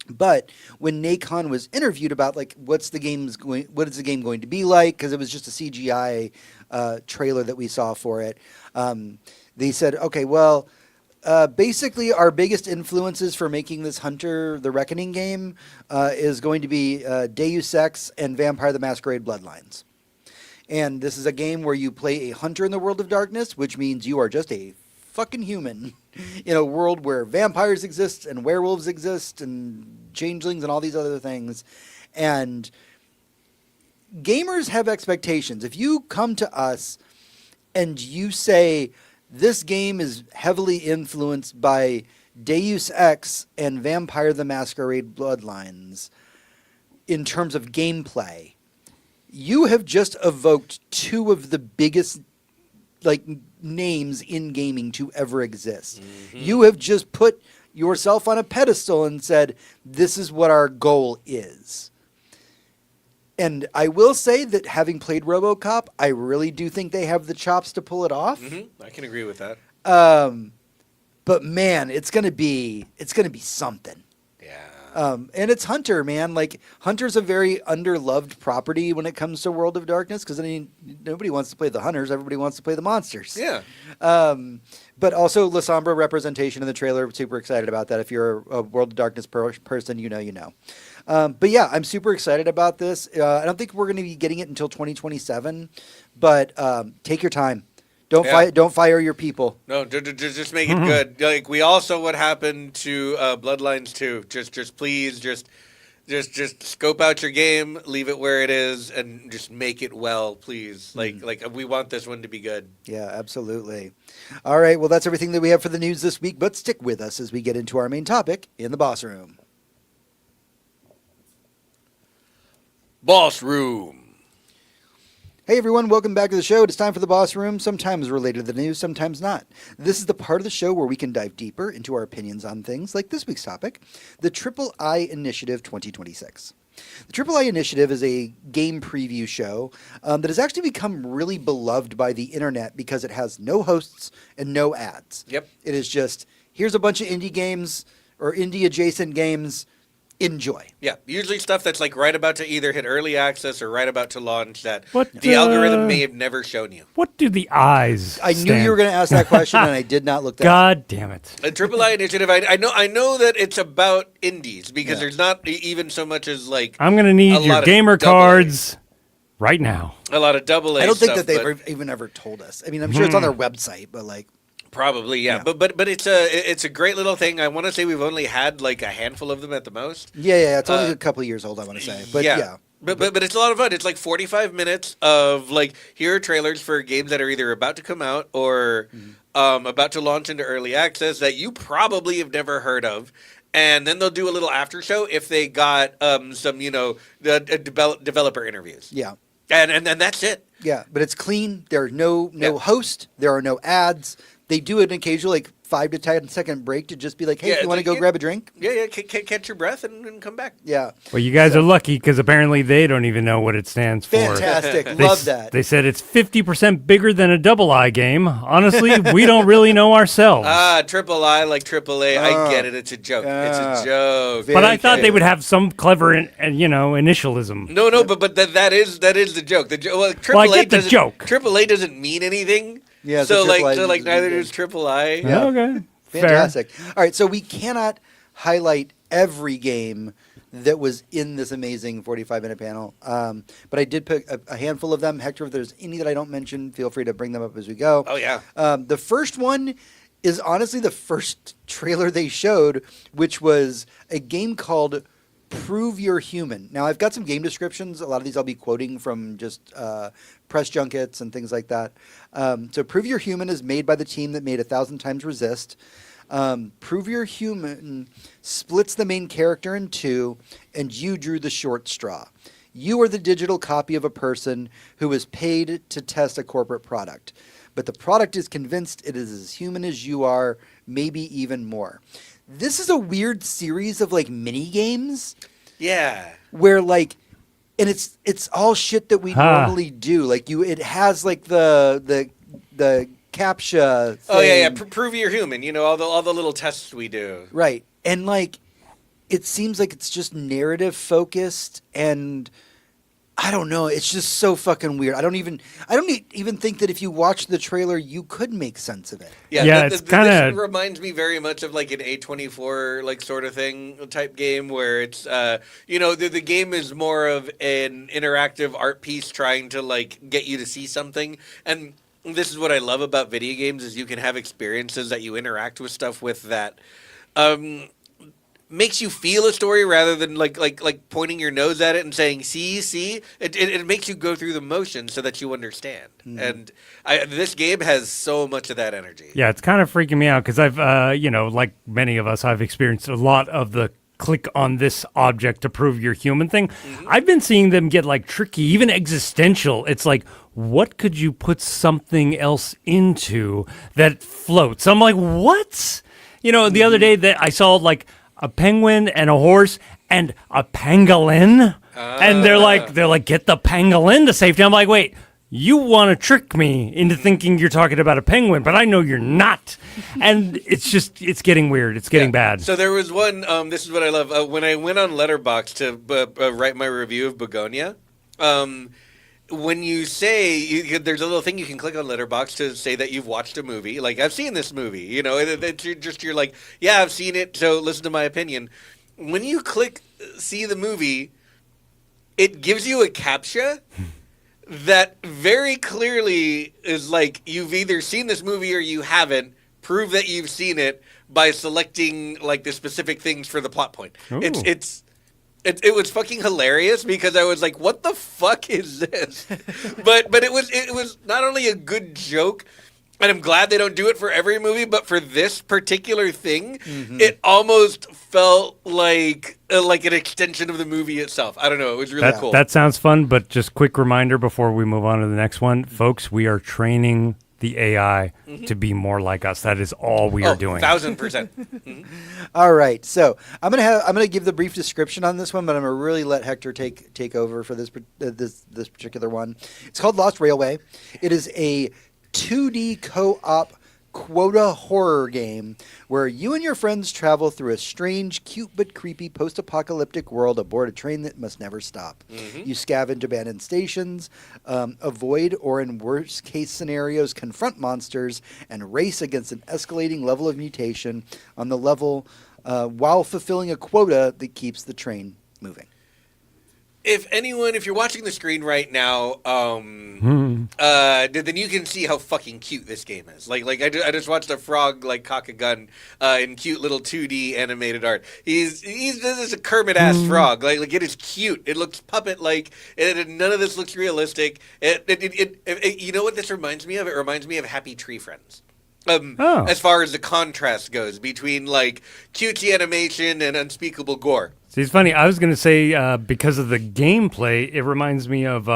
Speaker 1: but when Nacon was interviewed about what is the game going to be like, because it was just a CGI trailer that we saw for it, they said, okay, well, basically our biggest influences for making this Hunter the Reckoning game is going to be Deus Ex and Vampire the Masquerade Bloodlines. And this is a game where you play a hunter in the world of darkness, which means you are just a fucking human in a world where vampires exist and werewolves exist and changelings and all these other things. And gamers have expectations. If you come to us and you say this game is heavily influenced by Deus Ex and Vampire the Masquerade Bloodlines in terms of gameplay, you have just evoked two of the biggest names in gaming to ever exist. Mm-hmm. You have just put yourself on a pedestal and said, this is what our goal is. And I will say that having played RoboCop, I really do think they have the chops to pull it off.
Speaker 3: Mm-hmm. I can agree with that.
Speaker 1: But man, it's gonna be something.
Speaker 3: Yeah.
Speaker 1: And it's Hunter, man. Like, Hunter's a very underloved property when it comes to World of Darkness, because, I mean, nobody wants to play the hunters. Everybody wants to play the monsters.
Speaker 3: Yeah.
Speaker 1: But also, La Sombra representation in the trailer. Super excited about that. If you're a World of Darkness person, you know. But yeah, I'm super excited about this. I don't think we're going to be getting it until 2027, but take your time. Don't fire your people.
Speaker 3: No, just make it good. Like, we all saw what happened to Bloodlines 2. Just please, just scope out your game, leave it where it is, and just make it well, please. Like we want this one to be good.
Speaker 1: Yeah, absolutely. All right, well, that's everything that we have for the news this week, but stick with us as we get into our main topic in the Boss Room.
Speaker 3: Boss Room.
Speaker 1: Hey everyone, welcome back to the show. It's time for the Boss Room, sometimes related to the news, sometimes not. This is the part of the show where we can dive deeper into our opinions on things like this week's topic, the Triple I Initiative 2026. The Triple I Initiative is a game preview show that has actually become really beloved by the internet because it has no hosts and no ads.
Speaker 3: Yep.
Speaker 1: It is just, here's a bunch of indie games or indie adjacent games. Enjoy.
Speaker 3: Yeah, usually stuff that's like right about to either hit early access or right about to launch that
Speaker 2: What,
Speaker 3: the algorithm may have never shown you.
Speaker 2: What do the eyes
Speaker 1: I knew you were going to ask that question, and I did not look that up.
Speaker 2: God damn it.
Speaker 3: A Triple I Initiative, I know that it's about indies because
Speaker 1: Yeah.
Speaker 3: there's not even so much as like
Speaker 2: I'm going to need
Speaker 3: a
Speaker 2: your
Speaker 3: lot of
Speaker 2: gamer
Speaker 3: double
Speaker 2: cards right now.
Speaker 3: a lot of double A
Speaker 1: I don't think
Speaker 3: stuff,
Speaker 1: that they've
Speaker 3: but
Speaker 1: even ever told us. I mean, I'm sure it's on their website, but like,
Speaker 3: probably yeah.
Speaker 1: Yeah.
Speaker 3: But it's a great little thing. I want to say we've only had like a handful of them at the most.
Speaker 1: yeah, it's only a couple of years old, I want to say. But yeah.
Speaker 3: But it's a lot of fun. It's like 45 minutes of like, here are trailers for games that are either about to come out or about to launch into early access that you probably have never heard of. And then they'll do a little after show if they got some, developer interviews.
Speaker 1: Yeah.
Speaker 3: And that's it.
Speaker 1: Yeah, but it's clean. There are no host. There are no ads. they do an occasional like 5 to 10 second break to just be like, hey,
Speaker 3: Yeah,
Speaker 1: you want to go
Speaker 3: yeah.
Speaker 1: grab a drink?
Speaker 3: Yeah, catch your breath and come back.
Speaker 1: Yeah.
Speaker 2: Well, you guys are lucky because apparently they don't even know what it stands for.
Speaker 1: Fantastic.
Speaker 2: They
Speaker 1: Love
Speaker 2: s-
Speaker 1: that.
Speaker 2: They said it's 50% bigger than a double I game. Honestly, we don't really know ourselves.
Speaker 3: Triple I like triple A. I get it. It's a joke. It's a joke.
Speaker 1: Very
Speaker 2: but I thought they
Speaker 1: clever.
Speaker 2: would have some clever, initialism.
Speaker 3: No, but that is the joke. Well,
Speaker 2: Well, I
Speaker 3: AAA
Speaker 2: get the
Speaker 3: doesn't-
Speaker 2: joke.
Speaker 3: AAA doesn't mean anything.
Speaker 1: Yeah,
Speaker 3: So
Speaker 1: so AAA
Speaker 3: like
Speaker 1: doesn't
Speaker 3: neither
Speaker 1: mean
Speaker 3: does triple I.
Speaker 1: Yeah.
Speaker 2: Okay. Fair.
Speaker 1: Fantastic. All right, so we cannot highlight every game that was in this amazing 45-minute panel, but I did pick a handful of them. Hector, if there's any that I don't mention, feel free to bring them up as we go.
Speaker 3: Oh yeah.
Speaker 1: The first one is honestly the first trailer they showed, which was a game called Prove You're Human. Now, I've got some game descriptions. A lot of these I'll be quoting from just press junkets and things like that. So Prove You're Human is made by the team that made 1,000 Times Resist. Prove You're Human splits the main character in two, and you drew the short straw. You are the digital copy of a person who is paid to test a corporate product. But the product is convinced it is as human as you are, maybe even more. This is a weird series of like mini games
Speaker 3: Yeah.
Speaker 1: where like, and it's all shit that we
Speaker 2: Huh.
Speaker 1: normally do. Like it has like the CAPTCHA thing.
Speaker 3: Oh yeah. Prove you're human. You know all the little tests we do.
Speaker 1: Right. And like it seems like it's just narrative focused, and I don't know, it's just so fucking weird. I don't even think that if you watch the trailer you could make sense of it.
Speaker 2: Yeah, it's
Speaker 3: this
Speaker 2: kinda-
Speaker 3: reminds me very much of like an A24 like sort of thing type game where it's the game is more of an interactive art piece trying to like get you to see something. And this is what I love about video games is you can have experiences that you interact with stuff with that makes you feel a story rather than like pointing your nose at it and saying see it makes you go through the motions so that you understand. And this game has so much of that energy.
Speaker 2: Yeah, it's kind of freaking me out because I've, like many of us, I've experienced a lot of the click on this object to prove you're human thing. I've been seeing them get like tricky, even existential. It's like, what could you put something else into that floats? I'm like, what? The other day that I saw like a penguin and a horse and a pangolin, and they're like, get the pangolin to safety. I'm like, wait. You want to trick me into thinking you're talking about a penguin, but I know you're not. And it's getting weird. It's getting bad.
Speaker 3: So there was one. This is what I love. When I went on Letterboxd to write my review of Begonia, when you say there's a little thing you can click on Letterboxd to say that you've watched a movie. Like I've seen this movie. You're like, yeah, I've seen it. So listen to my opinion. When you click see the movie, it gives you a CAPTCHA. That very clearly is like you've either seen this movie or you haven't. Prove that you've seen it by selecting like the specific things for the plot point.
Speaker 2: Ooh.
Speaker 3: It was fucking hilarious because I was like, "What the fuck is this?" but it was not only a good joke, and I'm glad they don't do it for every movie, but for this particular thing, it almost felt like an extension of the movie itself. I don't know. It was really cool.
Speaker 2: That sounds fun, but just quick reminder before we move on to the next one. Folks, we are training the AI to be more like us. That is all we are doing.
Speaker 3: 1000%.
Speaker 1: All right, so I'm gonna give the brief description on this one, but I'm gonna really let Hector take over for this particular one. It's called Lost Railway. It is a 2D co-op quota horror game where you and your friends travel through a strange, cute but creepy post-apocalyptic world aboard a train that must never stop. You scavenge abandoned stations, avoid or in worst case scenarios confront monsters, and race against an escalating level of mutation on the level while fulfilling a quota that keeps the train moving.
Speaker 3: If you're watching the screen right now, then you can see how fucking cute this game is. Like I just watched a frog like cock a gun in cute little 2D animated art. This is a Kermit ass frog. Like it is cute. It looks puppet like. None of this looks realistic. You know what this reminds me of? It reminds me of Happy Tree Friends. As far as the contrast goes between like cutesy animation and unspeakable gore.
Speaker 2: See, it's funny. I was going to say because of the gameplay, it reminds me of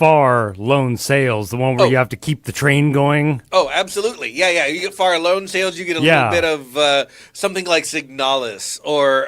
Speaker 2: far loan sales, the one where
Speaker 3: Oh.
Speaker 2: you have to keep the train going.
Speaker 3: Oh, absolutely. Yeah. You get far loan sales. You get a
Speaker 2: Yeah.
Speaker 3: little bit of something like Signalis or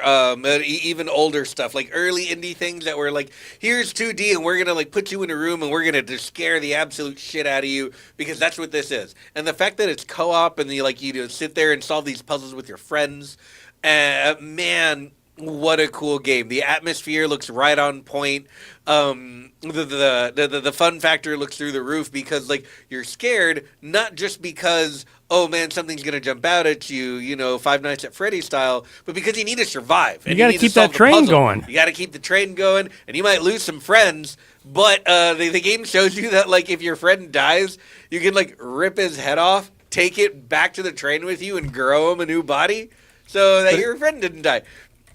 Speaker 3: even older stuff, like early indie things that were like, here's 2D and we're going to like put you in a room and we're going to just scare the absolute shit out of you because that's what this is. And the fact that it's co-op and you sit there and solve these puzzles with your friends, man, what a cool game. The atmosphere looks right on point. The fun factor looks through the roof because like you're scared not just because oh man something's gonna jump out at you, Five Nights at Freddy's style, but because you need to survive. And
Speaker 2: You gotta
Speaker 3: need to
Speaker 2: keep
Speaker 3: solve
Speaker 2: that
Speaker 3: the
Speaker 2: train
Speaker 3: puzzle.
Speaker 2: going.
Speaker 3: You got to keep the train going, and you might lose some friends. But the game shows you that like if your friend dies, you can like rip his head off, take it back to the train with you, and grow him a new body so that your friend didn't die.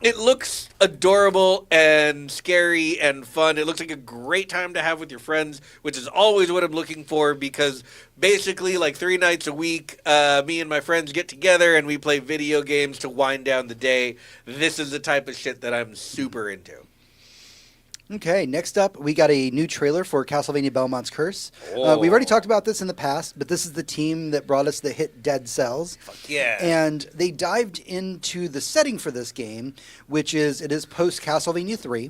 Speaker 3: It looks adorable and scary and fun. It looks like a great time to have with your friends, which is always what I'm looking for because basically, like 3 nights a week, me and my friends get together and we play video games to wind down the day. This is the type of shit that I'm super into.
Speaker 1: Okay, next up, we got a new trailer for Castlevania Belmont's Curse.
Speaker 3: Oh.
Speaker 1: We've already talked about this in the past, but this is the team that brought us the hit Dead Cells.
Speaker 3: Yeah.
Speaker 1: And they dived into the setting for this game, which is it is post Castlevania 3.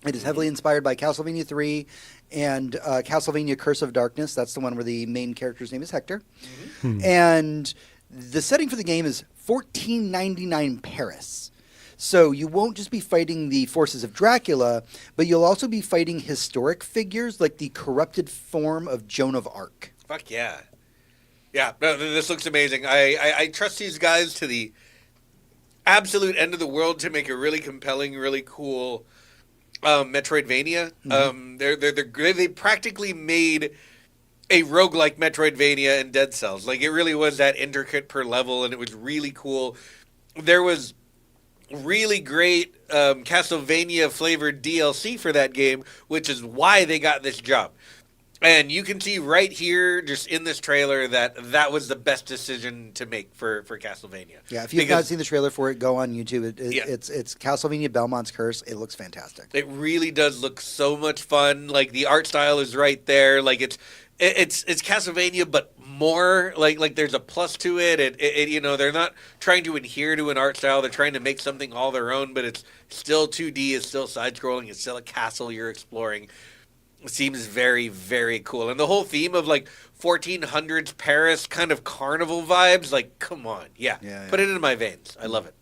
Speaker 1: It is heavily inspired by Castlevania 3 and Castlevania Curse of Darkness. That's the one where the main character's name is Hector. And the setting for the game is 1499 Paris. So you won't just be fighting the forces of Dracula, but you'll also be fighting historic figures like the corrupted form of Joan of Arc.
Speaker 3: Fuck yeah. Yeah, no, this looks amazing. I trust these guys to the absolute end of the world to make a really compelling, really cool Metroidvania. They practically made a roguelike Metroidvania in Dead Cells. Like, it really was that intricate per level, and it was really cool. There was really great Castlevania flavored DLC for that game, which is why they got this job. And you can see right here, just in this trailer, that was the best decision to make for Castlevania.
Speaker 1: Yeah, if you've not seen the trailer for it, go on YouTube.
Speaker 3: Yeah.
Speaker 1: It's Castlevania Belmont's Curse. It looks fantastic.
Speaker 3: It really does look so much fun. Like, the art style is right there. Like, it's Castlevania, but more like there's a plus to it. They're not trying to adhere to an art style. They're trying to make something all their own, but it's still 2D. It's still side scrolling. It's still a castle you're exploring. It seems very, very cool. And the whole theme of like 1400s Paris kind of carnival vibes. Like, come on, yeah. Put it in my veins. I love it.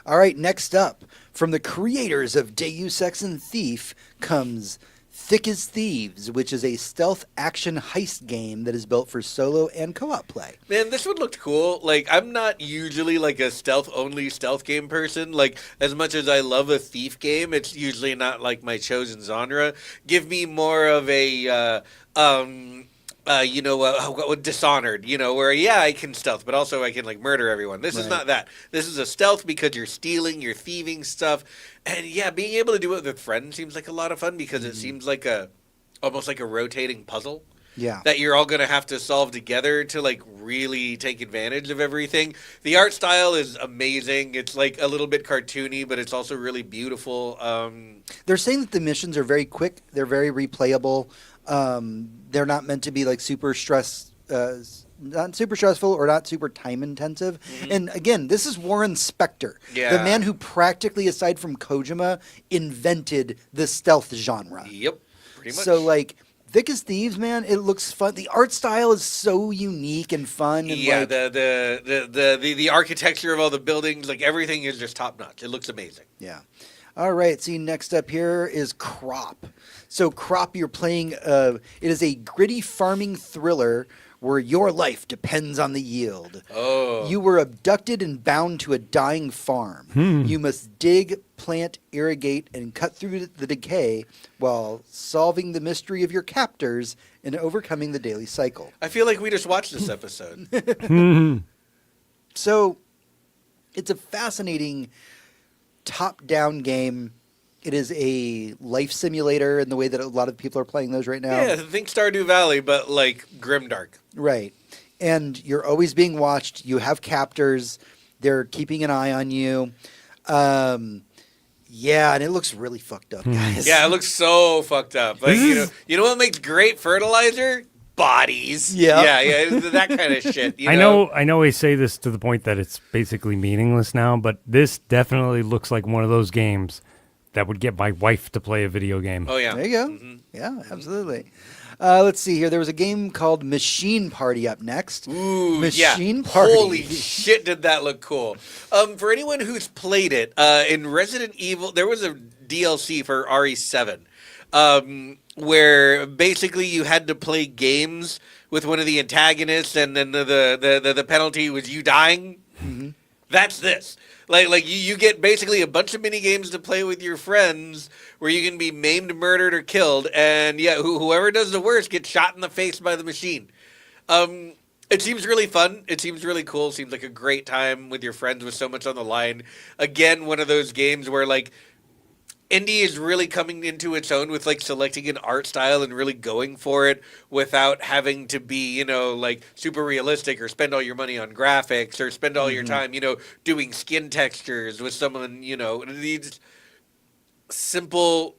Speaker 1: All right, next up, from the creators of Deus Ex and Thief comes Thick as Thieves, which is a stealth action heist game that is built for solo and co-op play.
Speaker 3: Man, this one looked cool. Like, I'm not usually like a stealth-only stealth game person. Like, as much as I love a thief game, it's usually not like my chosen genre. Give me more of a Dishonored, where, yeah, I can stealth, but also I can, like, murder everyone. This is not that. This is a stealth because you're stealing, you're thieving stuff. And, yeah, being able to do it with friends seems like a lot of fun because it seems like almost like a rotating puzzle.
Speaker 1: Yeah.
Speaker 3: That you're all going to have to solve together to, like, really take advantage of everything. The art style is amazing. It's, like, a little bit cartoony, but it's also really beautiful.
Speaker 1: They're saying that the missions are very quick. They're very replayable. They're not meant to be like not super stressful or not super time intensive. And again, this is Warren Spector, the man who practically, aside from Kojima, invented the stealth genre.
Speaker 3: Yep, pretty much.
Speaker 1: So like Thick as Thieves, man, it looks fun. The art style is so unique and fun. And
Speaker 3: yeah,
Speaker 1: like,
Speaker 3: the architecture of all the buildings, like everything is just top notch. It looks amazing.
Speaker 1: Yeah. All right, see, next up here is Crop. So Crop, you're playing, it is a gritty farming thriller where your life depends on the yield.
Speaker 3: Oh.
Speaker 1: You were abducted and bound to a dying farm. You must dig, plant, irrigate, and cut through the decay while solving the mystery of your captors and overcoming the daily cycle.
Speaker 3: I feel like we just watched this episode.
Speaker 1: So it's a fascinating top-down game. It is a life simulator in the way that a lot of people are playing those right now.
Speaker 3: Yeah, think Stardew Valley, but like grimdark.
Speaker 1: Right. And you're always being watched. You have captors. They're keeping an eye on you. Yeah, and it looks really fucked up, guys.
Speaker 3: Yeah, it looks so fucked up. Like, you know what makes great fertilizer? Bodies.
Speaker 1: Yeah.
Speaker 3: Yeah, that kind of shit. You
Speaker 2: I know we say this to the point that it's basically meaningless now, but this definitely looks like one of those games that would get my wife to play a video game.
Speaker 3: Oh yeah.
Speaker 1: There you go.
Speaker 3: Mm-hmm.
Speaker 1: Yeah, absolutely. Let's see here. There was a game called Machine Party up next.
Speaker 3: Ooh,
Speaker 1: Machine
Speaker 3: yeah.
Speaker 1: Party.
Speaker 3: Holy shit, did that look cool? For anyone who's played it, in Resident Evil, there was a DLC for RE7, where basically you had to play games with one of the antagonists, and then the penalty was you dying.
Speaker 1: Mm-hmm.
Speaker 3: That's this. Like you get basically a bunch of mini games to play with your friends where you can be maimed, murdered, or killed, and yeah, whoever does the worst gets shot in the face by the machine. It seems really fun. It seems really cool. It seems like a great time with your friends with so much on the line. Again, one of those games where like indie is really coming into its own with like selecting an art style and really going for it without having to be, you know, like super realistic or spend all your money on graphics or spend all your time, you know, doing skin textures with someone, you know, these simple,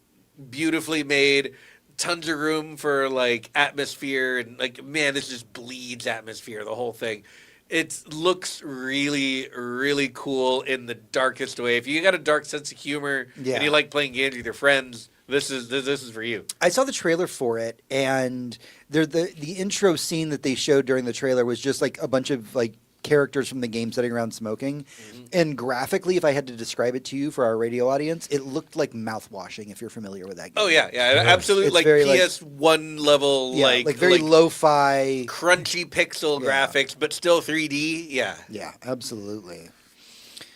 Speaker 3: beautifully made, tons of room for like atmosphere and like, man, this just bleeds atmosphere, the whole thing. It looks really, really cool in the darkest way. If you got a dark sense of humor
Speaker 1: Yeah.
Speaker 3: and you like playing games with your friends, this is for you.
Speaker 1: I saw the trailer for it, and the intro scene that they showed during the trailer was just like a bunch of like characters from the game sitting around smoking. And graphically, if I had to describe it to you for our radio audience, it looked like mouthwashing. If you're familiar with that game.
Speaker 3: Oh yeah, absolutely.
Speaker 1: It's
Speaker 3: Like
Speaker 1: very, like-
Speaker 3: PS1 level,
Speaker 1: yeah, like very lo-fi.
Speaker 3: crunchy pixel
Speaker 1: Yeah.
Speaker 3: graphics, but still 3D. Yeah.
Speaker 1: Yeah, absolutely.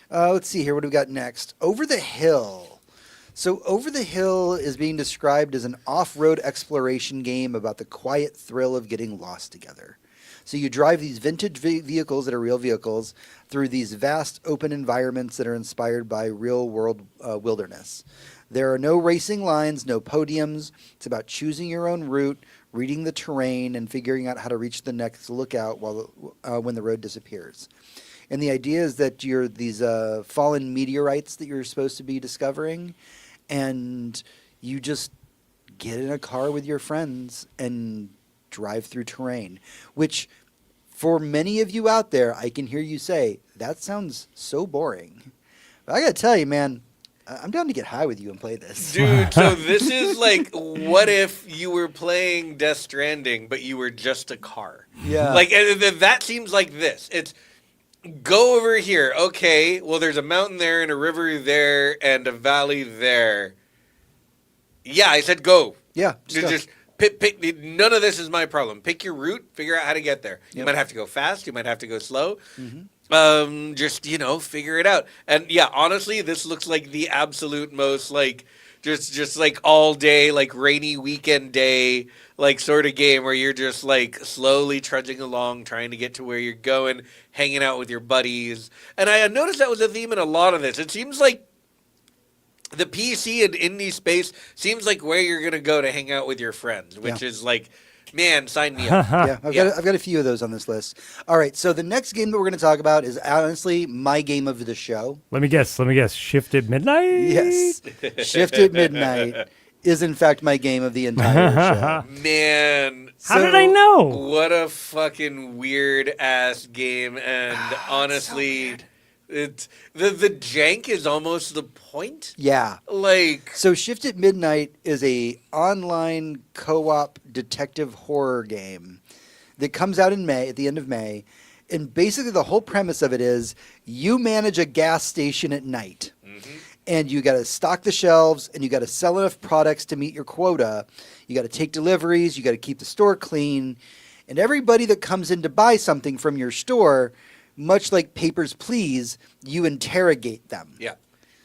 Speaker 1: Let's see here. What do we got next? Over the Hill. So, Over the Hill is being described as an off-road exploration game about the quiet thrill of getting lost together. So you drive these vintage vehicles that are real vehicles through these vast open environments that are inspired by real-world wilderness. There are no racing lines, no podiums. It's about choosing your own route, reading the terrain, and figuring out how to reach the next lookout when the road disappears. And the idea is that you're these fallen meteorites that you're supposed to be discovering, and you just get in a car with your friends and drive through terrain, which for many of you out there, I can hear you say, that sounds so boring. But I got to tell you, man, I'm down to get high with you and play this.
Speaker 3: Dude, so this is like, what if you were playing Death Stranding, but you were just a car?
Speaker 1: Yeah.
Speaker 3: Like, that seems like this. It's, go over here. Okay, well, there's a mountain there and a river there and a valley there. Yeah, I said go.
Speaker 1: Yeah. Just go.
Speaker 3: Just pick. None of this is my problem. Pick your route. Figure out how to get there. You
Speaker 1: Yep.
Speaker 3: might have to go fast. You might have to go slow.
Speaker 1: Mhm.
Speaker 3: Just figure it out. And yeah, honestly, this looks like the absolute most like just like all day, like rainy weekend day, like sort of game where you're just like slowly trudging along, trying to get to where you're going, hanging out with your buddies. And I noticed that was a theme in a lot of this. It seems like the PC and indie space seems like where you're gonna go to hang out with your friends, which is like, man, sign me up.
Speaker 1: Yeah,
Speaker 3: Yeah.
Speaker 1: I've got a few of those on this list. All right, so the next game that we're going to talk about is honestly my game of the show.
Speaker 2: Let me guess. Shifted Midnight?
Speaker 1: Yes, Shift at Midnight is in fact my game of the entire show.
Speaker 3: Man,
Speaker 2: How did I know?
Speaker 3: what a fucking weird ass game, and honestly, it's the jank is almost the point.
Speaker 1: Yeah.
Speaker 3: Like,
Speaker 1: So Shift at Midnight is a online co-op detective horror game that comes out in May, at the end of May. And basically the whole premise of it is you manage a gas station at night. And you got to stock the shelves and you got to sell enough products to meet your quota. You got to take deliveries, you got to keep the store clean. And everybody that comes in to buy something from your store, much like Papers, Please, you interrogate them.
Speaker 3: yeah,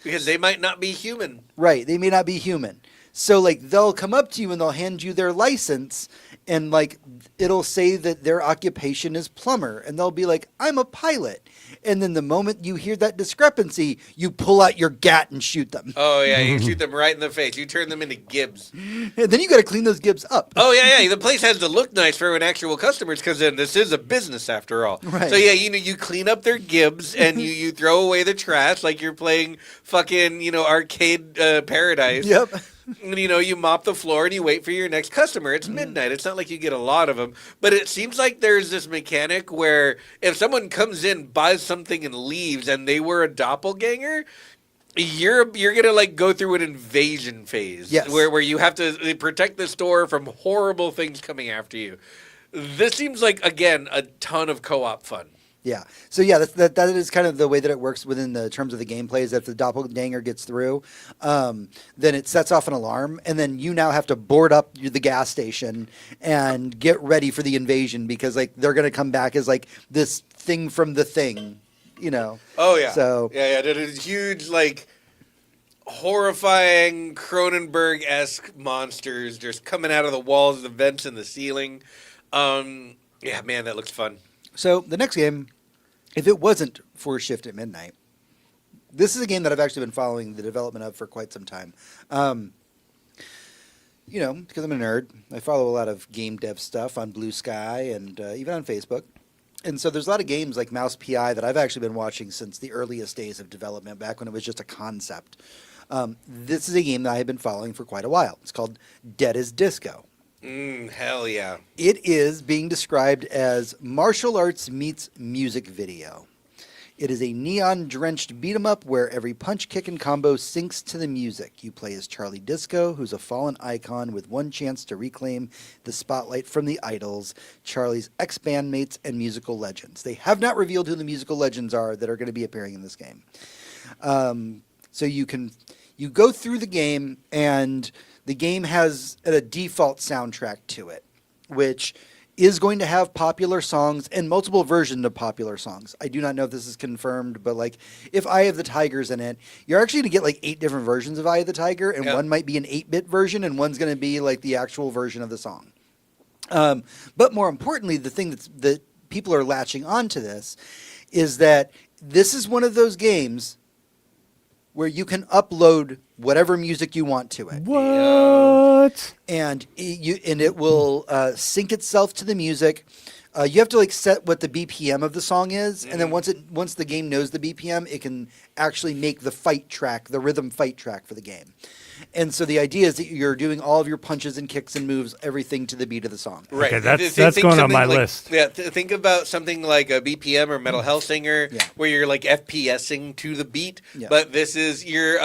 Speaker 3: because they might not be human.
Speaker 1: Right, they may not be human. So like they'll come up to you and they'll hand you their license, and like it'll say that their occupation is plumber, and they'll be like, I'm a pilot. And then the moment you hear that discrepancy, you pull out your gat and shoot them.
Speaker 3: Oh yeah, you shoot them right in the face. You turn them into gibs.
Speaker 1: And then you got to clean those gibs up.
Speaker 3: Oh yeah. The place has to look nice for when actual customers comes in. This is a business after all.
Speaker 1: Right.
Speaker 3: So yeah, you clean up their gibs and you throw away the trash like you're playing fucking arcade paradise.
Speaker 1: Yep.
Speaker 3: And, you mop the floor and you wait for your next customer. It's midnight. It's not like you get a lot of them. But it seems like there's this mechanic where if someone comes in, buys something, and leaves, and they were a doppelganger, you're gonna like go through an invasion phase.
Speaker 1: Yes.
Speaker 3: Where you have to protect the store from horrible things coming after you. This seems like, again, a ton of co-op fun.
Speaker 1: Yeah. So yeah, that is kind of the way that it works within the terms of the gameplay. Is that if the doppelganger gets through, then it sets off an alarm, and then you now have to board up the gas station and get ready for the invasion because like they're gonna come back as like this thing from the thing,
Speaker 3: Oh yeah.
Speaker 1: So
Speaker 3: yeah, there's huge like horrifying Cronenberg-esque monsters just coming out of the walls, the vents in the ceiling. Yeah, man, that looks fun.
Speaker 1: So the next game, if it wasn't for Shift at Midnight, this is a game that I've actually been following the development of for quite some time. Because I'm a nerd, I follow a lot of game dev stuff on Blue Sky and even on Facebook. And so there's a lot of games like Mouse PI that I've actually been watching since the earliest days of development, back when it was just a concept. This is a game that I have been following for quite a while. It's called Dead as Disco.
Speaker 3: Hell yeah.
Speaker 1: It is being described as martial arts meets music video. It is a neon-drenched beat-em-up where every punch, kick, and combo syncs to the music. You play as Charlie Disco, who's a fallen icon with one chance to reclaim the spotlight from the idols, Charlie's ex-bandmates and musical legends. They have not revealed who the musical legends are that are going to be appearing in this game. So you go through the game, and the game has a default soundtrack to it, which is going to have popular songs and multiple versions of popular songs. I do not know if this is confirmed, but like if Eye of the Tiger's in it, you're actually going to get like 8 different versions of Eye of the Tiger, and one might be an 8-bit version, and one's going to be like the actual version of the song. But more importantly, the thing that people are latching onto this is that this is one of those games where you can upload whatever music you want to it.
Speaker 2: What?
Speaker 1: And it will sync itself to the music. You have to like set what the BPM of the song is, and then once the game knows the BPM, it can actually make the rhythm fight track for the game. And so the idea is that you're doing all of your punches and kicks and moves, everything to the beat of the song.
Speaker 3: Right.
Speaker 2: Okay, that's going on my
Speaker 3: like,
Speaker 2: list.
Speaker 3: Yeah, think about something like a BPM or Metal Hellsinger, where you're like FPSing to the beat.
Speaker 1: Yeah.
Speaker 3: But this is your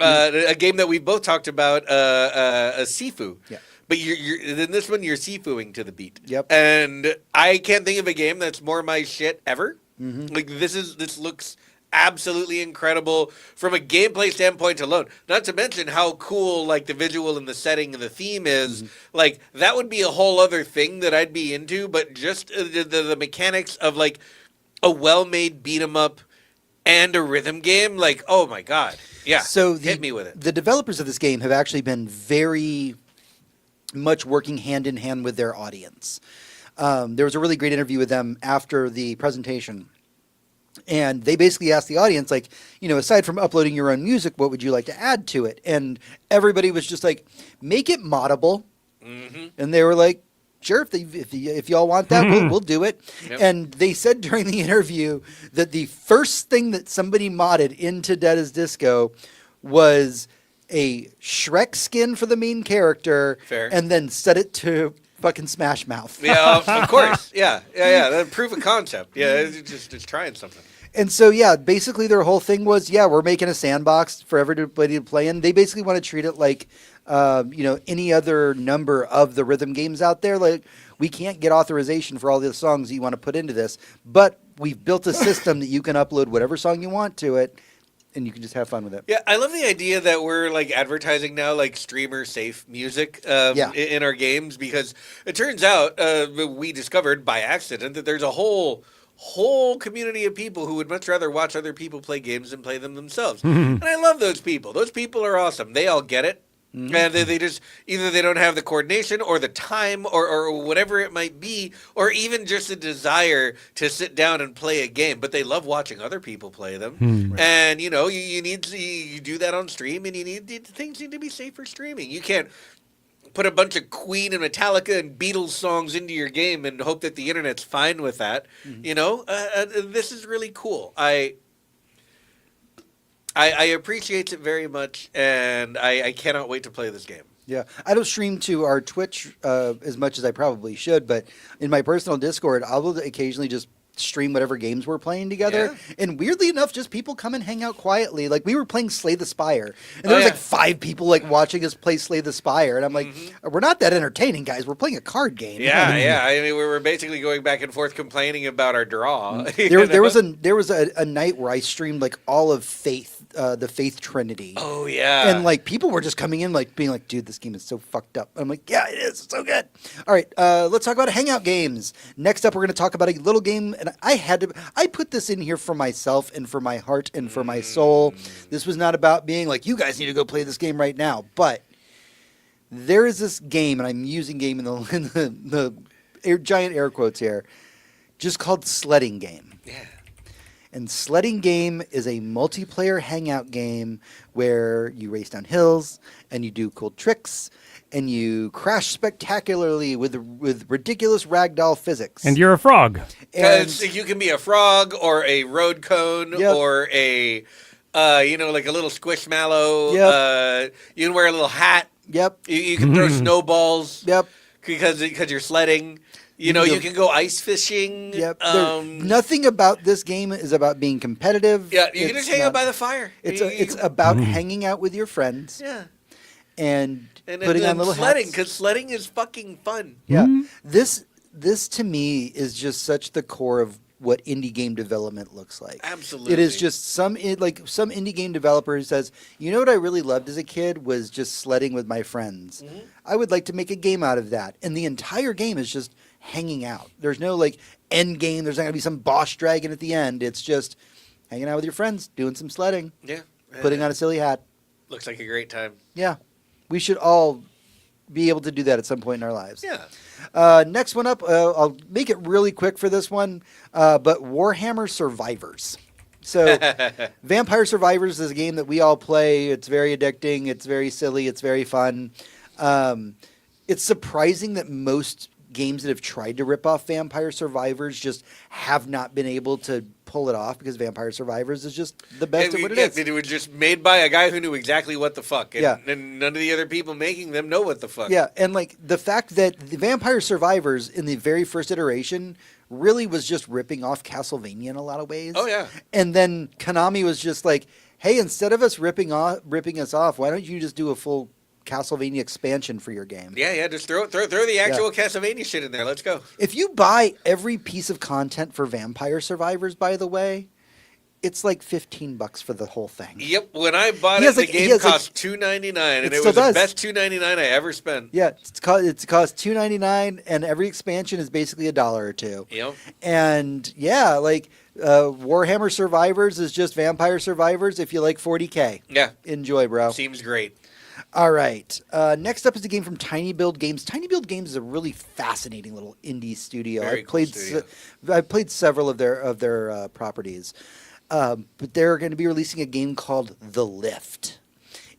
Speaker 3: a game that we both talked about, a Sifu.
Speaker 1: Yeah.
Speaker 3: But you're in this one, you're Sifuing to the beat.
Speaker 1: Yep.
Speaker 3: And I can't think of a game that's more my shit ever. Like this looks absolutely incredible from a gameplay standpoint alone. Not to mention how cool like the visual and the setting and the theme is. Like that would be a whole other thing that I'd be into. But just the mechanics of like a well-made beat 'em up and a rhythm game, like oh my god, yeah.
Speaker 1: So
Speaker 3: hit me with it.
Speaker 1: The developers of this game have actually been very much working hand in hand with their audience. There was a really great interview with them after the presentation. And they basically asked the audience, like, aside from uploading your own music, what would you like to add to it? And everybody was just like, make it moddable. And they were like, sure, if y'all want that, we'll do it.
Speaker 3: Yep.
Speaker 1: And they said during the interview that the first thing that somebody modded into Dead as Disco was a Shrek skin for the main character, and then set it to fucking Smash Mouth.
Speaker 3: Yeah, of course. Yeah. That proof of concept. Yeah, it's just trying something.
Speaker 1: And so, yeah, basically their whole thing was, we're making a sandbox for everybody to play in. They basically want to treat it like, any other number of the rhythm games out there. Like, we can't get authorization for all the songs that you want to put into this, but we've built a system that you can upload whatever song you want to it, and you can just have fun with it.
Speaker 3: Yeah, I love the idea that we're like advertising now like streamer safe music in our games, because it turns out we discovered by accident that there's a whole community of people who would much rather watch other people play games than play them themselves. And I love those people. Those people are awesome. They all get it. And they just either they don't have the coordination or the time or whatever it might be, or even just the desire to sit down and play a game. But they love watching other people play them. And you know, you need to you do that on stream, and things need to be safe for streaming. You can't put a bunch of Queen and Metallica and Beatles songs into your game and hope that the internet's fine with that. You know, this is really cool. I appreciate it very much, and I cannot wait to play this game.
Speaker 1: Yeah, I don't stream to our Twitch as much as I probably should, but in my personal Discord, I'll occasionally just stream whatever games we're playing together.
Speaker 3: Yeah.
Speaker 1: And weirdly enough, just people come and hang out quietly. Like we were playing Slay the Spire, and there was like 5 people like watching us play Slay the Spire, and I'm like, we're not that entertaining, guys. We're playing a card game.
Speaker 3: Yeah, yeah. I mean, we were basically going back and forth complaining about our draw.
Speaker 1: There was a night where I streamed like all of Faith, the Faith Trinity.
Speaker 3: Oh yeah.
Speaker 1: And like people were just coming in like being like, dude, this game is so fucked up. I'm like, yeah, it is. It's so good. All right, let's talk about hangout games. Next up, we're going to talk about a little game, and I put this in here for myself and for my heart and for my soul. This was not about being like, you guys need to go play this game right now. But there is this game, and I'm using game in the giant air quotes here, just called Sledding Game.
Speaker 3: Yeah.
Speaker 1: And Sledding Game is a multiplayer hangout game where you race down hills and you do cool tricks and you crash spectacularly with ridiculous ragdoll physics.
Speaker 2: And you're a frog.
Speaker 3: Because you can be a frog or a road cone
Speaker 1: Yep.
Speaker 3: or a, like a little squishmallow.
Speaker 1: Yep.
Speaker 3: You can wear a little hat.
Speaker 1: Yep.
Speaker 3: You can throw snowballs.
Speaker 1: Yep.
Speaker 3: Because you're sledding. You know, you can go ice fishing.
Speaker 1: Yep. Nothing about this game is about being competitive.
Speaker 3: Yeah, you can
Speaker 1: It's
Speaker 3: just hang out
Speaker 1: not-
Speaker 3: by the fire.
Speaker 1: It's about hanging out with your friends
Speaker 3: yeah.
Speaker 1: and
Speaker 3: And
Speaker 1: putting on little
Speaker 3: sledding,
Speaker 1: hats.
Speaker 3: because sledding is fucking fun.
Speaker 1: Yeah. This to me is just such the core of what indie game development looks like.
Speaker 3: Absolutely.
Speaker 1: It is just some indie game developer who says, you know what I really loved as a kid was just sledding with my friends. I would like to make a game out of that. And the entire game is just hanging out. There's no like end game. There's not going to be some boss dragon at the end. It's just hanging out with your friends, doing some sledding,
Speaker 3: Yeah.
Speaker 1: putting on a silly hat.
Speaker 3: Looks like a great time.
Speaker 1: Yeah. We should all be able to do that at some point in our lives.
Speaker 3: Yeah.
Speaker 1: Next one up, I'll make it really quick for this one, but Warhammer Survivors. So, Vampire Survivors is a game that we all play. It's very addicting. It's very silly. It's very fun. It's surprising that most games that have tried to rip off Vampire Survivors just have not been able to pull it off because Vampire Survivors is just the best at what it is.
Speaker 3: It was just made by a guy who knew exactly what the fuck. And,
Speaker 1: Yeah.
Speaker 3: and none of the other people making them know what the fuck.
Speaker 1: Yeah, and like the fact that the Vampire Survivors in the very first iteration really was just ripping off Castlevania in a lot of ways.
Speaker 3: Oh, yeah.
Speaker 1: And then Konami was just like, "Hey, instead of us ripping us off, why don't you just do a full Castlevania expansion for your game?"
Speaker 3: Yeah, just throw the actual Castlevania shit in there. Let's go.
Speaker 1: If you buy every piece of content for Vampire Survivors, by the way, it's like $15 for the whole thing.
Speaker 3: Yep, when I bought
Speaker 1: He
Speaker 3: it,
Speaker 1: has
Speaker 3: the
Speaker 1: like- he
Speaker 3: game
Speaker 1: has like-
Speaker 3: cost $2.99, and
Speaker 1: It
Speaker 3: it
Speaker 1: still
Speaker 3: was the
Speaker 1: does.
Speaker 3: best $2.99 I ever spent.
Speaker 1: Yeah, it's cost $2.99, and every expansion is basically $1 or $2.
Speaker 3: Yep.
Speaker 1: And yeah, like Warhammer Survivors is just Vampire Survivors if you like 40K.
Speaker 3: Yeah,
Speaker 1: Enjoy, bro.
Speaker 3: seems great.
Speaker 1: All right. Next up is a game from Tiny Build Games. Tiny Build Games is a really fascinating little indie studio.
Speaker 3: Very cool studio.
Speaker 1: I've played several of their properties, but they're going to be releasing a game called The Lift.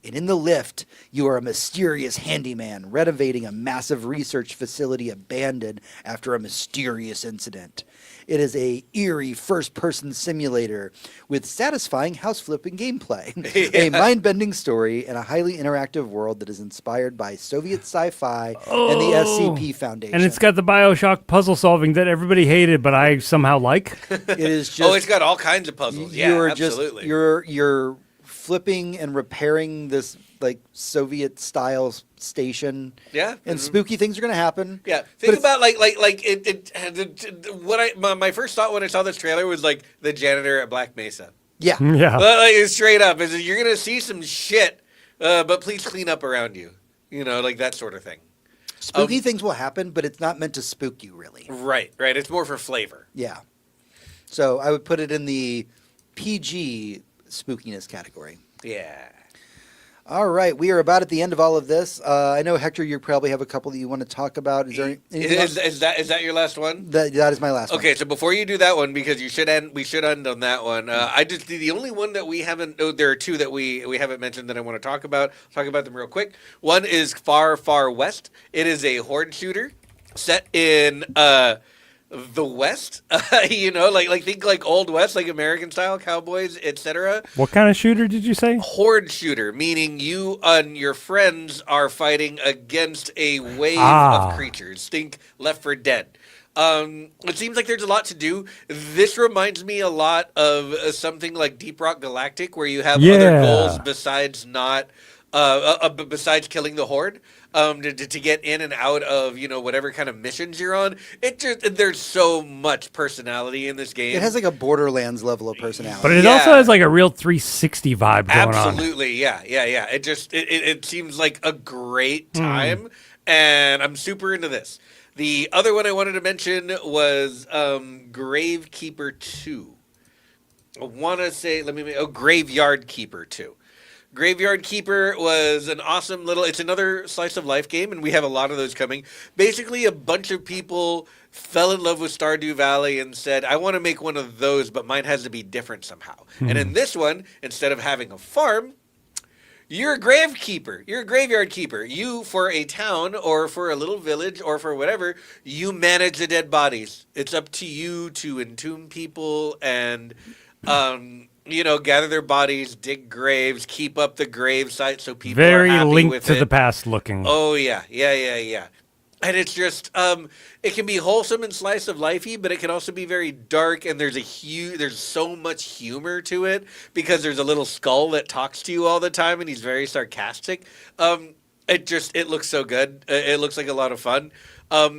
Speaker 1: And in The Lift, you are a mysterious handyman renovating a massive research facility abandoned after a mysterious incident. It is a eerie first-person simulator with satisfying house-flipping gameplay, a mind-bending story, and a highly interactive world that is inspired by Soviet sci-fi and the SCP Foundation.
Speaker 2: And it's got the BioShock puzzle solving that everybody hated, but I somehow like.
Speaker 1: It is just
Speaker 3: Oh, it's got all kinds of puzzles. Yeah,
Speaker 1: you're
Speaker 3: absolutely.
Speaker 1: You're flipping and repairing this like Soviet style station.
Speaker 3: Yeah.
Speaker 1: And
Speaker 3: Mhm.
Speaker 1: spooky things are going to happen.
Speaker 3: Yeah,
Speaker 1: But
Speaker 3: think
Speaker 1: it's-
Speaker 3: about my first thought when I saw this trailer was like the janitor at Black Mesa.
Speaker 1: Yeah.
Speaker 2: Yeah.
Speaker 3: Like, straight up, is you're gonna see some shit, but please clean up around you. You know, like that sort of thing.
Speaker 1: Spooky things will happen, but it's not meant to spook you really.
Speaker 3: Right. It's more for flavor.
Speaker 1: Yeah. So I would put it in the PG spookiness category.
Speaker 3: Yeah.
Speaker 1: All right, we are about at the end of all of this. I know, Hector, you probably have a couple that you want to talk about. Is there anything else?
Speaker 3: Is that your last one?
Speaker 1: That is my last one.
Speaker 3: Okay, so before you do that one, because we should end on that one. I just the only one that we haven't. Oh, there are two that we haven't mentioned that I want to talk about. Talk about them real quick. One is Far Far West. It is a horde shooter set in the West. Like think like Old West, like American style cowboys, etc.
Speaker 2: What kind of shooter did you say?
Speaker 3: Horde shooter, meaning you and your friends are fighting against a wave
Speaker 2: Ah.
Speaker 3: of creatures. Think Left 4 Dead. It seems like there's a lot to do. This reminds me a lot of something like Deep Rock Galactic, where you have other
Speaker 2: Yeah.
Speaker 3: goals besides besides killing the horde, to get in and out of whatever kind of missions you're on. There's so much personality in this game.
Speaker 1: It has like a Borderlands level of personality.
Speaker 2: But it
Speaker 3: Yeah.
Speaker 2: also has like a real 360 vibe going on.
Speaker 3: Absolutely, yeah. It seems like a great time, and I'm super into this. The other one I wanted to mention was Gravekeeper 2. I want to say, Graveyard Keeper 2. Graveyard Keeper was an awesome it's another slice of life game, and we have a lot of those coming. Basically, a bunch of people fell in love with Stardew Valley and said, I want to make one of those, but mine has to be different somehow. And in this one, instead of having a farm, you're a gravekeeper. You're a graveyard keeper. You, for a town or for a little village or for whatever, you manage the dead bodies. It's up to you to entomb people and gather their bodies, dig graves, keep up the grave site so people
Speaker 2: Very
Speaker 3: are happy
Speaker 2: linked
Speaker 3: with
Speaker 2: to
Speaker 3: it.
Speaker 2: the past looking.
Speaker 3: Oh yeah. And it's just it can be wholesome and slice of lifey, but it can also be very dark, and there's so much humor to it because there's a little skull that talks to you all the time and he's very sarcastic. It looks so good. It looks like a lot of fun.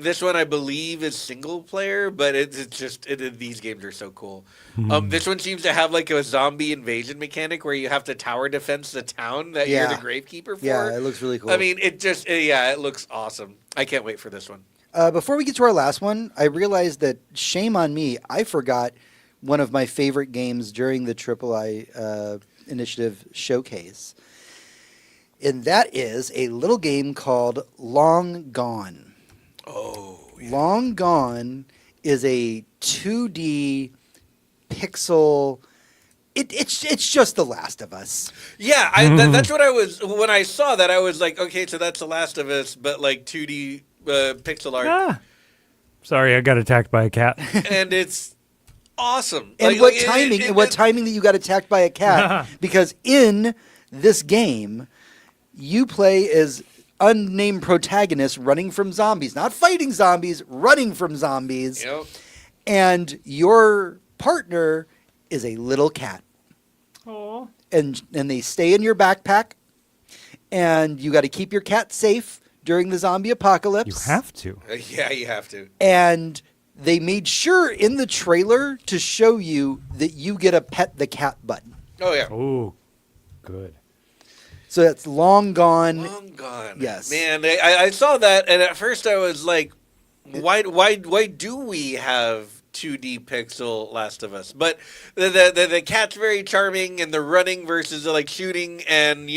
Speaker 3: This one I believe is single player, but these games are so cool. This one seems to have like a zombie invasion mechanic where you have to tower defense the town that you're the gravekeeper for.
Speaker 1: Yeah, it looks really cool.
Speaker 3: I mean, it looks awesome. I can't wait for this one.
Speaker 1: Before we get to our last one, I realized that shame on me, I forgot one of my favorite games during the III Initiative showcase. And that is a little game called Long Gone.
Speaker 3: Oh, yeah.
Speaker 1: Long Gone is a 2D pixel. It's just The Last of Us.
Speaker 3: Yeah, that's what I was when I saw that. I was like, okay, so that's The Last of Us, but like 2D pixel art,
Speaker 2: Ah. Sorry, I got attacked by a cat.
Speaker 3: and it's awesome.
Speaker 1: And what timing that you got attacked by a cat? Because in this game, you play as unnamed protagonist running from zombies, not fighting zombies, running from zombies.
Speaker 3: Yep.
Speaker 1: And your partner is a little cat.
Speaker 2: Aww.
Speaker 1: And they stay in your backpack, and you got to keep your cat safe during the zombie apocalypse.
Speaker 2: You have to.
Speaker 3: Yeah, you have to.
Speaker 1: And they made sure in the trailer to show you that you get a pet the cat button.
Speaker 3: Oh yeah.
Speaker 2: Oh, good.
Speaker 1: So that's Long Gone.
Speaker 3: Long Gone.
Speaker 1: Yes.
Speaker 3: Man, I saw that, and at first I was like, why do we have 2D pixel Last of Us? But the cat's very charming, and the running versus like shooting and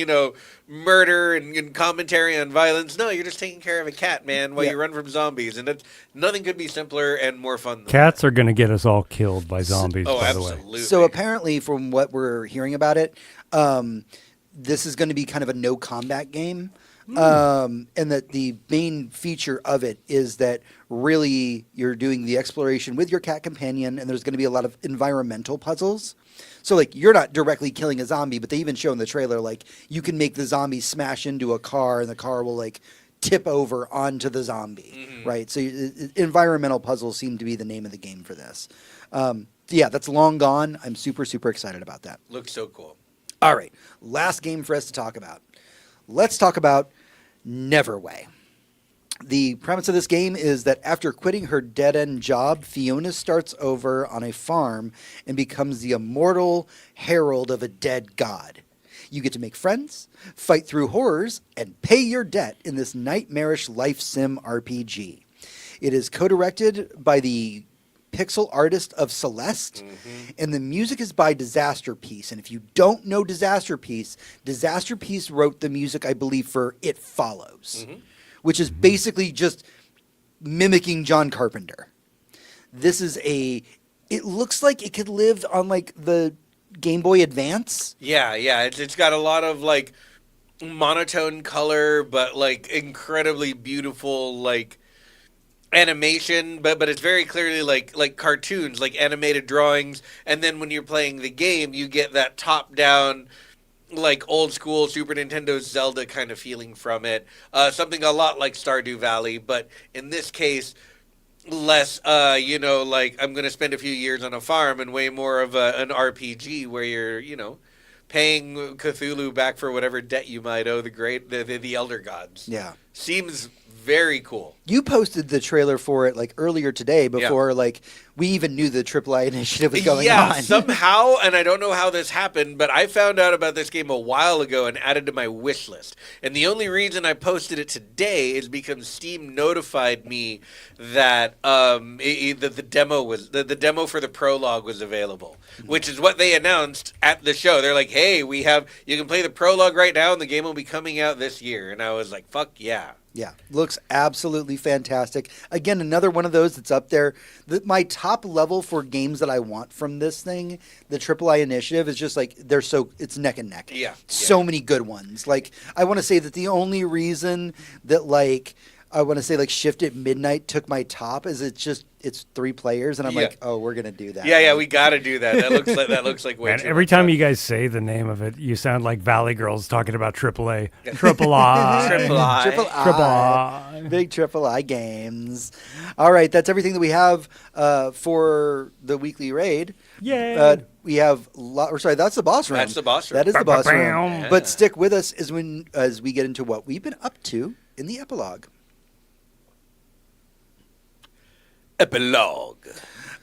Speaker 3: murder and commentary on violence. No, you're just taking care of a cat, man, while
Speaker 1: Yeah.
Speaker 3: you run from zombies, and nothing could be simpler and more fun than
Speaker 2: Cats are going to get us all killed by zombies,
Speaker 3: that. Oh,
Speaker 2: by the way.
Speaker 3: absolutely.
Speaker 1: So apparently, from what we're hearing about it, this is going to be kind of a no combat game. And that the main feature of it is that really you're doing the exploration with your cat companion, and there's going to be a lot of environmental puzzles. So like you're not directly killing a zombie, but they even show in the trailer like you can make the zombie smash into a car, and the car will like tip over onto the zombie, right? So environmental puzzles seem to be the name of the game for this. Yeah, that's Long Gone. I'm super, super excited about that.
Speaker 3: Looks so cool.
Speaker 1: All right, last game for us to talk about. Let's talk about Neverway. The premise of this game is that after quitting her dead-end job, Fiona starts over on a farm and becomes the immortal herald of a dead god. You get to make friends, fight through horrors, and pay your debt in this nightmarish life sim RPG. It is co-directed by the pixel artist of Celeste, and the music is by Disaster Piece. And if you don't know Disaster Piece wrote the music, I believe, for It Follows, which is basically just mimicking John Carpenter. This is it looks like it could live on like the Game Boy Advance.
Speaker 3: Yeah, it's got a lot of like monotone color, but like incredibly beautiful like animation, but it's very clearly like cartoons, like animated drawings. And then when you're playing the game, you get that top down, like old school Super Nintendo Zelda kind of feeling from it. Something a lot like Stardew Valley, but in this case, less, like I'm going to spend a few years on a farm, and way more of an RPG where you're, paying Cthulhu back for whatever debt you might owe the Elder Gods.
Speaker 1: Yeah.
Speaker 3: Seems very cool.
Speaker 1: You posted the trailer for it like earlier today before like we even knew the AAA initiative was going on.
Speaker 3: Somehow, and I don't know how this happened, but I found out about this game a while ago and added to my wish list. And the only reason I posted it today is because Steam notified me that the demo for the prologue was available, which is what they announced at the show. They're like, "Hey, you can play the prologue right now, and the game will be coming out this year." And I was like, "Fuck yeah."
Speaker 1: Yeah, looks absolutely fantastic. Again, another one of those that's up there. My top level for games that I want from this thing, the AAA initiative, is just like it's neck and neck.
Speaker 3: Yeah.
Speaker 1: So many good ones. Like I want to say that the only reason that Shift at Midnight took my top is it's 3 players, and I'm like, oh, we're gonna do that.
Speaker 3: Yeah, we got to do that. That looks like way
Speaker 2: Man,
Speaker 3: too
Speaker 2: every
Speaker 3: much
Speaker 2: time
Speaker 3: fun.
Speaker 2: you guys say the name of it, you sound like Valley Girls talking about AAA. Triple I.
Speaker 3: Triple I.
Speaker 2: Triple I.
Speaker 1: Big AAA games. All right, that's everything that we have for the weekly raid.
Speaker 2: Yay.
Speaker 1: We have that's the boss room.
Speaker 3: That's the boss room.
Speaker 1: That is the boss room.
Speaker 2: Ba-ba-bam.
Speaker 1: But stick with us as we get into what we've been up to in the epilogue.
Speaker 3: Epilogue.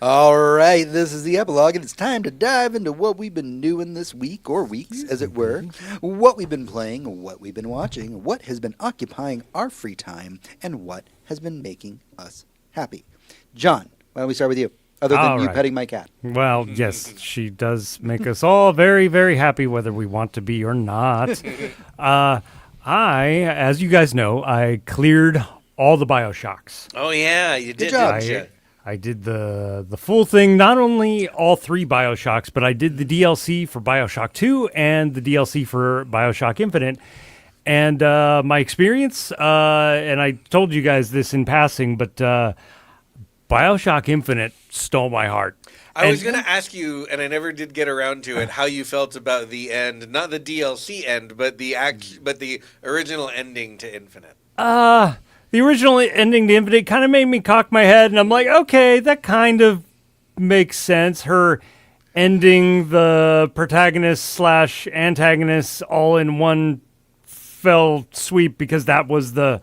Speaker 1: All right, this is the epilogue, and it's time to dive into what we've been doing this week, or weeks, as it were, what we've been playing, what we've been watching, what has been occupying our free time, and what has been making us happy. John, why don't we start with you, other than
Speaker 2: All
Speaker 1: you
Speaker 2: right.
Speaker 1: petting my cat?
Speaker 2: Well, yes, she does make us all very, very happy, whether we want to be or not. As you guys know, I cleared all the BioShocks.
Speaker 3: Oh yeah, you did.
Speaker 1: job.
Speaker 3: Didn't you?
Speaker 2: I did the full thing, not only all 3 BioShocks, but I did the DLC for BioShock 2 and the DLC for BioShock Infinite. And my experience, and I told you guys this in passing, but BioShock Infinite stole my heart.
Speaker 3: I was going to ask you, and I never did get around to it, how you felt about the end, not the DLC end, but the original ending to Infinite.
Speaker 2: The original ending to Infinite kind of made me cock my head, and I'm like, okay, that kind of makes sense. Her ending the protagonist / antagonist all in one fell sweep, because that was the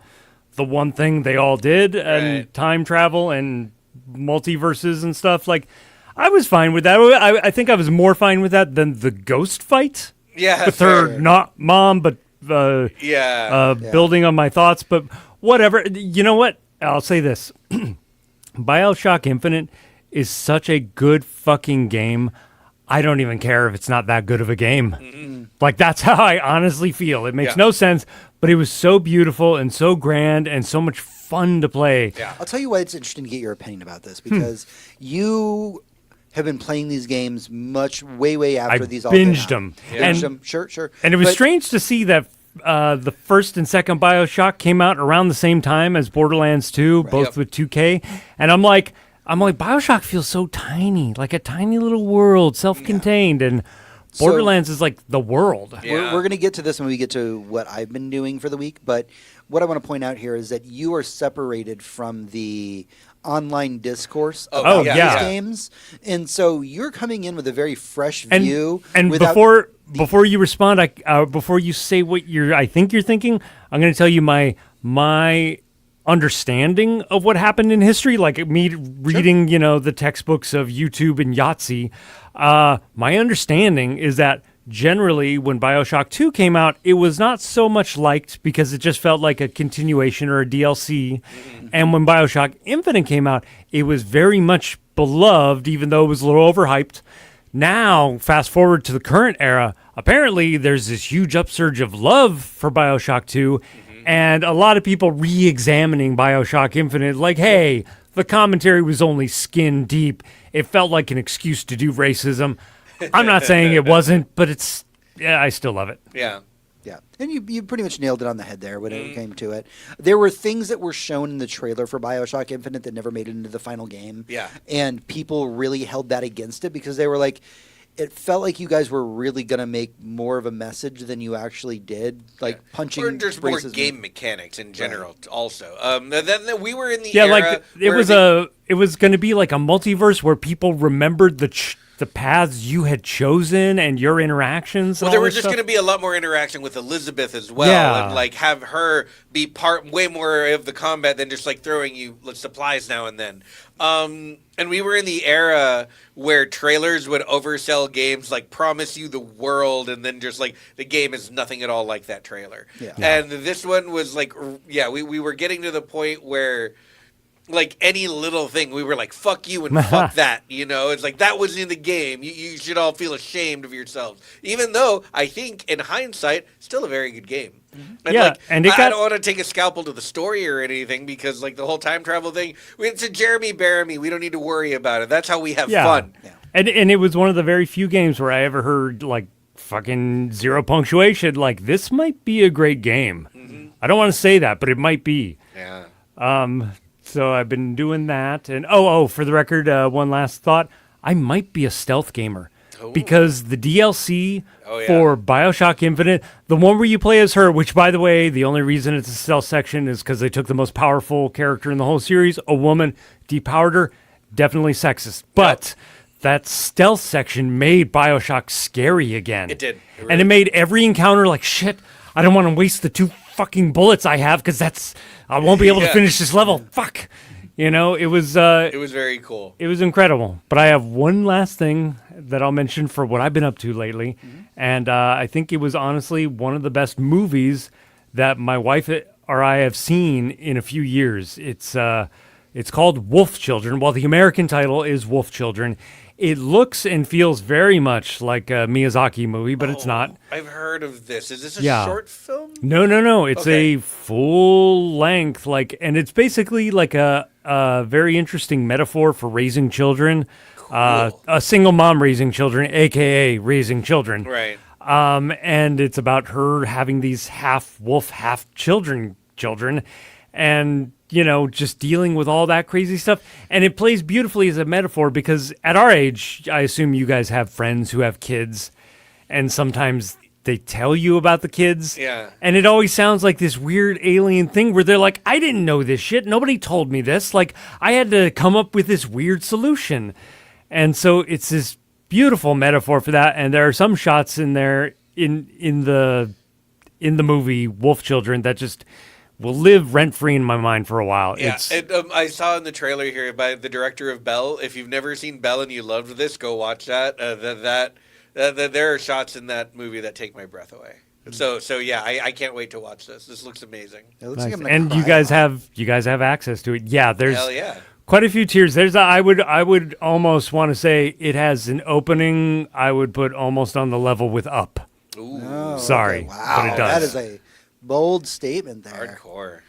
Speaker 2: one thing they all did, and
Speaker 3: Right.
Speaker 2: time travel and multiverses and stuff. Like, I was fine with that. I think I was more fine with that than the ghost fight
Speaker 3: Yeah,
Speaker 2: with her
Speaker 3: fair.
Speaker 2: not mom, but
Speaker 3: Yeah.
Speaker 2: building on my thoughts, but whatever. You know what? I'll say this. BioShock Infinite is such a good fucking game. I don't even care if it's not that good of a game. Like, that's how I honestly feel. It makes
Speaker 3: Yeah.
Speaker 2: no sense, but it was so beautiful and so grand and so much fun to play.
Speaker 3: Yeah.
Speaker 1: I'll tell you why it's interesting to get your opinion about this, because you have been playing these games way after
Speaker 2: I
Speaker 1: these all came
Speaker 2: binged
Speaker 1: out.
Speaker 2: them.
Speaker 3: Yeah.
Speaker 1: Binged
Speaker 2: And,
Speaker 1: them, sure.
Speaker 2: and it was
Speaker 1: But-
Speaker 2: strange to see that the first and second BioShock came out around the same time as Borderlands 2, both
Speaker 3: Yep.
Speaker 2: with 2K. And I'm like, BioShock feels so tiny, like a tiny little world, self-contained, and
Speaker 1: So-
Speaker 2: Borderlands is like the world.
Speaker 3: Yeah.
Speaker 1: We're going to get to this when we get to what I've been doing for the week, but what I want to point out here is that you are separated from the online discourse
Speaker 3: Oh,
Speaker 1: about
Speaker 2: yeah.
Speaker 1: these
Speaker 2: Yeah.
Speaker 1: games, and so you're coming in with a very fresh
Speaker 2: And
Speaker 1: view.
Speaker 2: and
Speaker 1: without-
Speaker 2: before you respond, before you say what I think you're thinking, I'm going to tell you my understanding of what happened in history, like me reading, the textbooks of YouTube and Yahtzee. My understanding is that generally, when Bioshock 2 came out, it was not so much liked because it just felt like a continuation or a DLC. And when Bioshock Infinite came out, it was very much beloved, even though it was a little overhyped. Now, fast forward to the current era, apparently there's this huge upsurge of love for Bioshock 2, and a lot of people re-examining Bioshock Infinite, like, hey, the commentary was only skin deep. It felt like an excuse to do racism. I'm not saying it wasn't, but I still love it.
Speaker 3: Yeah.
Speaker 1: Yeah, and you pretty much nailed it on the head there when it came to it. There were things that were shown in the trailer for Bioshock Infinite that never made it into the final game.
Speaker 3: Yeah.
Speaker 1: And people really held that against it because they were like, it felt like you guys were really going to make more of a message than you actually did, like punching
Speaker 3: Or there's more
Speaker 1: racism.
Speaker 3: game mechanics in general, also. Then we were in the
Speaker 2: Yeah,
Speaker 3: era
Speaker 2: like
Speaker 3: where
Speaker 2: it was going to be like a multiverse where people remembered the paths you had chosen and your interactions.
Speaker 3: Well,
Speaker 2: and
Speaker 3: there
Speaker 2: all
Speaker 3: was
Speaker 2: this
Speaker 3: just
Speaker 2: stuff.
Speaker 3: going to be a lot more interaction with Elizabeth as well,
Speaker 2: Yeah.
Speaker 3: and like have her be way more of the combat than just like throwing you supplies now and then. And we were in the era where trailers would oversell games, like promise you the world, and then just like the game is nothing at all like that trailer.
Speaker 1: Yeah.
Speaker 3: And this one was like, we were getting to the point where, like, any little thing, we were like, fuck you and fuck that, you know? It's like, that was in the game. You should all feel ashamed of yourselves. Even though, I think, in hindsight, still a very good game. And
Speaker 2: Yeah,
Speaker 3: like,
Speaker 2: and it
Speaker 3: I
Speaker 2: got-
Speaker 3: don't want to take a scalpel to the story or anything, because, like, the whole time travel thing, it's a Jeremy Bearimy. We don't need to worry about it. That's how we have fun.
Speaker 1: Yeah.
Speaker 2: And it was one of the very few games where I ever heard like fucking zero punctuation. Like, this might be a great game. I don't want to say that, but it might be.
Speaker 3: Yeah.
Speaker 2: So I've been doing that. And for the record, one last thought. I might be a stealth gamer. Because the DLC
Speaker 3: Oh, yeah.
Speaker 2: for Bioshock Infinite, the one where you play as her, which, by the way, the only reason it's a stealth section is because they took the most powerful character in the whole series, a woman, depowered her, definitely sexist. But that stealth section made Bioshock scary again.
Speaker 3: It did. It
Speaker 2: And
Speaker 3: really
Speaker 2: it made every encounter like, shit, I don't want to waste the 2 fucking bullets I have because I won't be able to
Speaker 3: Yeah.
Speaker 2: finish this level. Fuck. You know, it was
Speaker 3: It was very cool.
Speaker 2: it was incredible. But I have one last thing that I'll mention for what I've been up to lately. And I think it was honestly one of the best movies that my wife or I have seen in a few years. It's called Wolf Children. Well, the American title is Wolf Children. It looks and feels very much like a Miyazaki movie, but it's not.
Speaker 3: I've heard of this. Is this a
Speaker 2: Yeah.
Speaker 3: short film?
Speaker 2: No. It's
Speaker 3: Okay.
Speaker 2: a full length, and it's basically like a very interesting metaphor for raising children. A single mom raising children, aka raising children.
Speaker 3: Right.
Speaker 2: And it's about her having these half wolf, half children, and just dealing with all that crazy stuff. And it plays beautifully as a metaphor because at our age, I assume you guys have friends who have kids, and sometimes they tell you about the kids.
Speaker 3: Yeah.
Speaker 2: And it always sounds like this weird alien thing where they're like, I didn't know this shit. Nobody told me this. Like, I had to come up with this weird solution. And so it's this beautiful metaphor for that. And there are some shots in there in the movie Wolf Children that just will live rent free in my mind for a while.
Speaker 3: Yeah, I saw in the trailer here by the director of Belle. If you've never seen Belle and you loved this, go watch that. There are shots in that movie that take my breath away. So yeah, I can't wait to watch this. This looks amazing.
Speaker 1: It looks
Speaker 2: nice.
Speaker 1: like I'm gonna
Speaker 2: And
Speaker 1: cry
Speaker 2: you guys
Speaker 1: on it.
Speaker 2: have access to it. Yeah, there's
Speaker 3: Hell yeah.
Speaker 2: quite a few tiers. I would almost want to say it has an opening I would put almost on the level with Up.
Speaker 3: Ooh,
Speaker 1: Oh,
Speaker 2: Sorry,
Speaker 1: okay.
Speaker 2: but
Speaker 1: Wow,
Speaker 2: it does.
Speaker 1: that is a bold statement there.
Speaker 3: hardcore.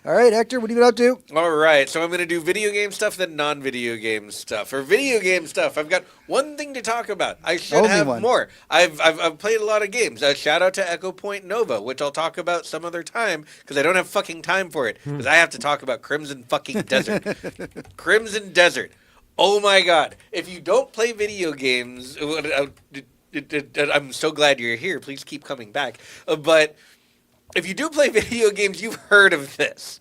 Speaker 1: All right, Hector, what have you been up to?
Speaker 3: All right, so I'm going to do video game stuff, then non-video game stuff. For video game stuff, I've got one thing to talk about. I should
Speaker 1: Only
Speaker 3: have
Speaker 1: one.
Speaker 3: more. I've played a lot of games. Shout out to Echo Point Nova, which I'll talk about some other time because I don't have fucking time for it because I have to talk about Crimson fucking Desert. Crimson Desert. Oh my god! If you don't play video games, I'm so glad you're here. Please keep coming back. But if you do play video games, you've heard of this.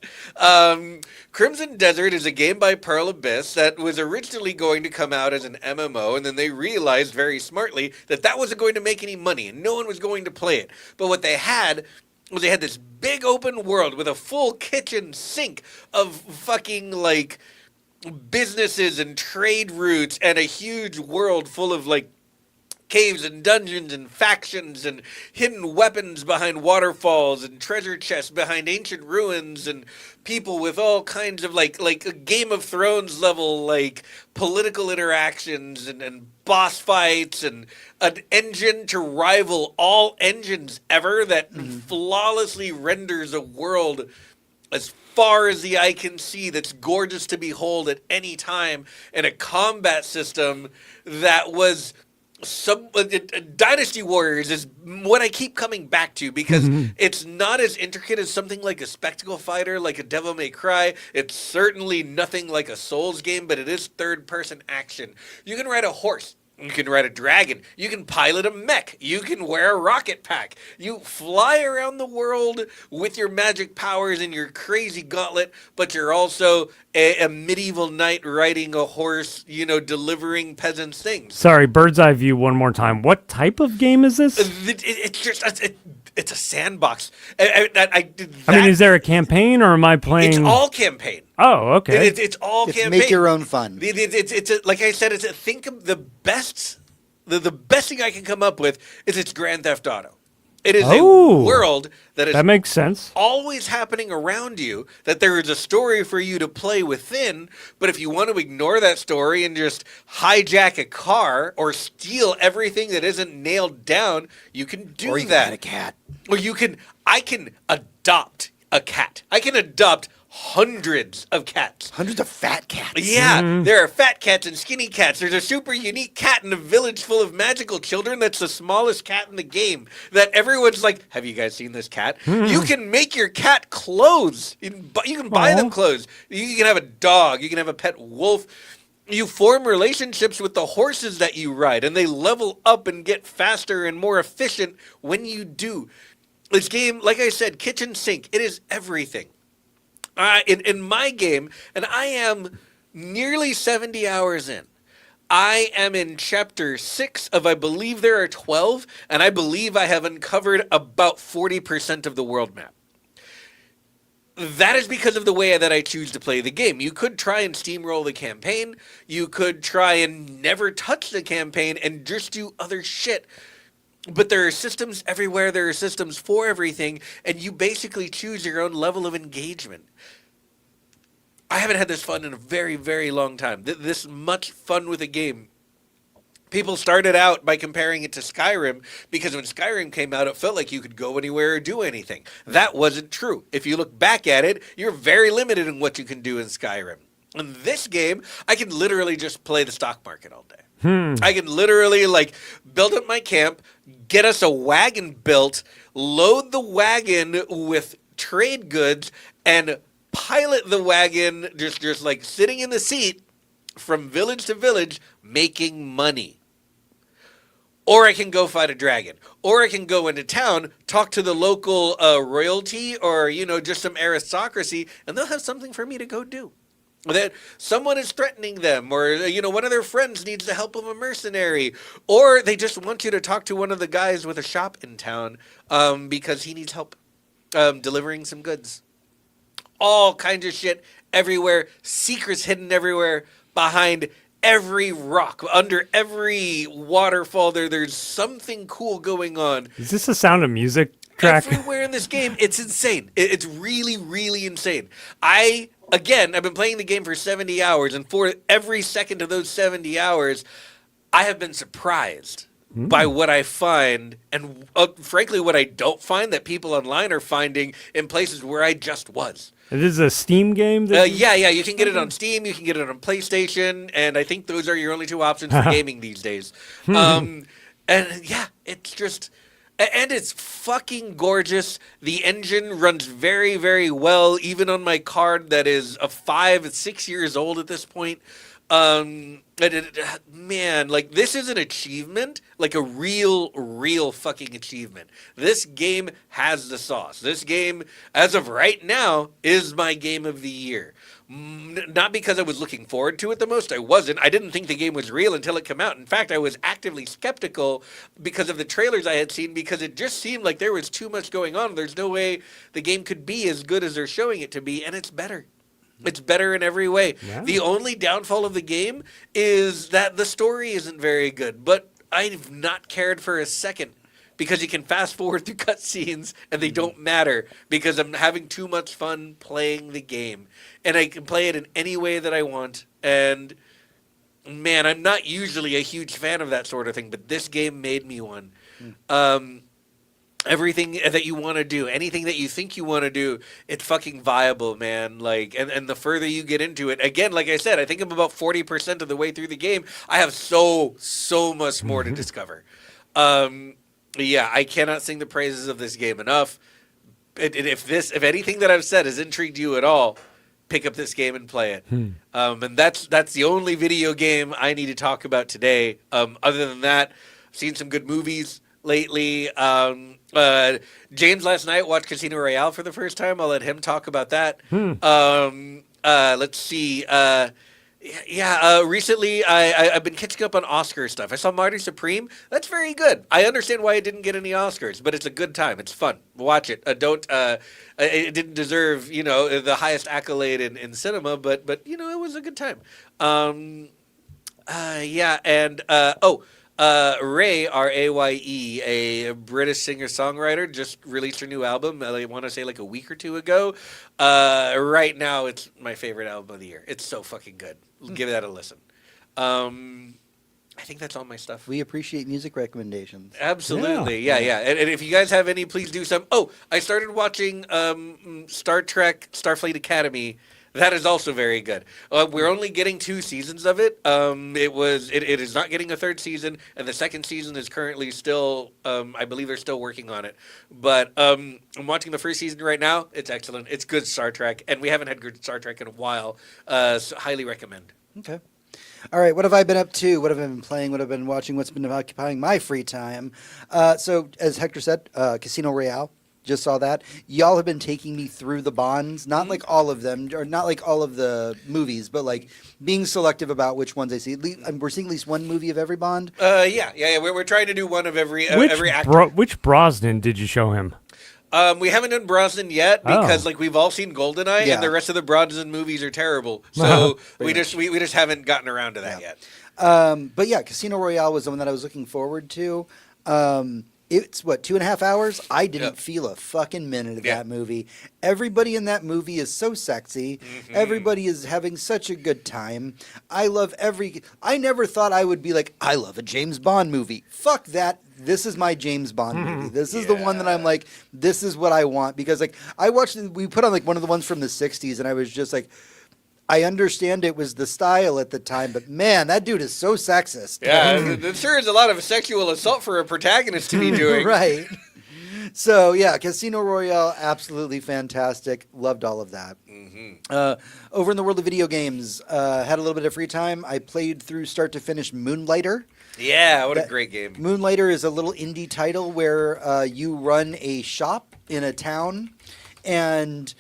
Speaker 3: Crimson Desert is a game by Pearl Abyss that was originally going to come out as an MMO, and then they realized very smartly that that wasn't going to make any money, and no one was going to play it. But what they had was they had this big open world with a full kitchen sink of fucking, like, businesses and trade routes and a huge world full of, like, caves and dungeons and factions and hidden weapons behind waterfalls and treasure chests behind ancient ruins and people with all kinds of like a Game of Thrones level like political interactions and boss fights and an engine to rival all engines ever that flawlessly renders a world as far as the eye can see that's gorgeous to behold at any time, and a combat system that was Dynasty Warriors is what I keep coming back to because it's not as intricate as something like a Spectacle Fighter, like a Devil May Cry. It's certainly nothing like a Souls game, but it is third-person action. You can ride a horse. You can ride a dragon. You can pilot a mech. You can wear a rocket pack. You fly around the world with your magic powers and your crazy gauntlet, but you're also a medieval knight riding a horse, delivering peasants things.
Speaker 2: Sorry, bird's eye view one more time. What type of game is this?
Speaker 3: It's a sandbox.
Speaker 2: I mean, is there a campaign or am I playing?
Speaker 3: It's all campaign.
Speaker 2: Oh, okay.
Speaker 3: It's all campaign.
Speaker 1: Make your own fun.
Speaker 3: Like I said, think of the best. The best thing I can come up with is it's Grand Theft Auto. It is a world that
Speaker 2: makes sense.
Speaker 3: Always happening around you, that there is a story for you to play within, but if you want to ignore that story and just hijack a car or steal everything that isn't nailed down, you can do
Speaker 1: or you
Speaker 3: that.
Speaker 1: Can get a cat.
Speaker 3: Or I can adopt a cat. I can adopt hundreds of cats.
Speaker 1: Hundreds of fat cats.
Speaker 3: Yeah, there are fat cats and skinny cats. There's a super unique cat in a village full of magical children that's the smallest cat in the game that everyone's like, have you guys seen this cat? You can make your cat clothes. You can buy them clothes. You can have a dog. You can have a pet wolf. You form relationships with the horses that you ride, and they level up and get faster and more efficient when you do. This game, like I said, kitchen sink. It is everything. In my game, and I am nearly 70 hours in. I am in chapter 6 of, I believe there are 12, and I believe I have uncovered about 40% of the world map. That is because of the way that I choose to play the game. You could try and steamroll the campaign. You could try and never touch the campaign and just do other shit. But there are systems everywhere. There are systems for everything. And you basically choose your own level of engagement. I haven't had this fun in a very, very long time. This much fun with a game. People started out by comparing it to Skyrim because when Skyrim came out, it felt like you could go anywhere or do anything. That wasn't true. If you look back at it, you're very limited in what you can do in Skyrim. In this game, I can literally just play the stock market all day. I can literally build up my camp, get us a wagon built, load the wagon with trade goods, and pilot the wagon just like sitting in the seat from village to village making money. Or I can go fight a dragon. Or I can go into town, talk to the local royalty or, just some aristocracy, and they'll have something for me to go do. That someone is threatening them, or, one of their friends needs the help of a mercenary, or they just want you to talk to one of the guys with a shop in town because he needs help delivering some goods. All kinds of shit everywhere, secrets hidden everywhere, behind every rock, under every waterfall. There's something cool going on.
Speaker 2: Is this a Sound of Music track?
Speaker 3: Everywhere in this game, it's insane. It's really, really insane. I've been playing the game for 70 hours, and for every second of those 70 hours, I have been surprised by what I find, and frankly, what I don't find that people online are finding in places where I just was.
Speaker 2: It is a Steam game?
Speaker 3: Yeah, you can get it on Steam, you can get it on PlayStation, and I think those are your only two options for gaming these days. And yeah, it's just... And it's fucking gorgeous. The engine runs very, very well, even on my card that is 6 years old at this point. Man, this is an achievement, like a real fucking achievement. This game has the sauce. This game, as of right now, is my game of the year. Not because I was looking forward to it the most. I wasn't. I didn't think the game was real until it came out. In fact, I was actively skeptical because of the trailers I had seen, because it just seemed like there was too much going on. There's no way the game could be as good as they're showing it to be, and it's better. It's better in every way. Yeah. The only downfall of the game is that the story isn't very good. But I've not cared for a second because you can fast forward through cutscenes and they don't matter because I'm having too much fun playing the game, and I can play it in any way that I want. And man, I'm not usually a huge fan of that sort of thing, but this game made me one. Everything that you want to do, anything that you think you want to do, it's fucking viable, man. Like, and the further you get into it, again, like I said, I think I'm about 40% of the way through the game. I have so much more to discover. Yeah, I cannot sing the praises of this game enough. If anything that I've said has intrigued you at all, pick up this game and play it. And that's the only video game I need to talk about today. Other than that, I've seen some good movies lately. James last night watched Casino Royale for the first time. I'll let him talk about that. Let's see. Recently I've been catching up on Oscar stuff. I saw Marty Supreme. That's very good. I understand why it didn't get any Oscars, but it's a good time. It's fun. Watch it. It didn't deserve, the highest accolade in cinema, but it was a good time. Ray, R-A-Y-E, a British singer-songwriter, just released her new album, I want to say like a week or two ago. Right now, it's my favorite album of the year. It's so fucking good. Give that a listen. I think that's all my stuff.
Speaker 1: We appreciate music recommendations.
Speaker 3: Absolutely. Yeah. And if you guys have any, please do some. Oh, I started watching Star Trek Starfleet Academy. That is also very good. We're only getting 2 seasons of it. It is not getting a 3rd season, and the 2nd season is currently still. I believe they're still working on it. But I'm watching the 1st season right now. It's excellent. It's good Star Trek, and we haven't had good Star Trek in a while. So highly recommend.
Speaker 1: Okay. All right, what have I been up to? What have I been playing? What have I been watching? What's been occupying my free time? So, as Hector said, Casino Royale. Just saw that. Y'all have been taking me through the Bonds, not like all of them, or not like all of the movies, but like being selective about which ones I see. We're seeing at least one movie of every Bond.
Speaker 3: Yeah. We're trying to do one of every actor.
Speaker 2: Which Brosnan did you show him?
Speaker 3: We haven't done Brosnan yet because we've all seen Goldeneye, and the rest of the Brosnan movies are terrible. So we just haven't gotten around to that yet.
Speaker 1: But yeah, Casino Royale was the one that I was looking forward to. It's 2.5 hours? I didn't feel a fucking minute of that movie. Everybody in that movie is so sexy. Mm-hmm. Everybody is having such a good time. I never thought I would be like, I love a James Bond movie. Fuck that. This is my James Bond movie. This is the one that I'm like, this is what I want. Because like we put on like one of the ones from the 60s, and I was just like, I understand it was the style at the time, but man, that dude is so sexist.
Speaker 3: Yeah, there sure is a lot of sexual assault for a protagonist to be doing.
Speaker 1: Right. So, yeah, Casino Royale, absolutely fantastic. Loved all of that. Mm-hmm. Over in the world of video games, had a little bit of free time. I played through start to finish Moonlighter.
Speaker 3: Yeah, what a great game.
Speaker 1: Moonlighter is a little indie title where you run a shop in a town, and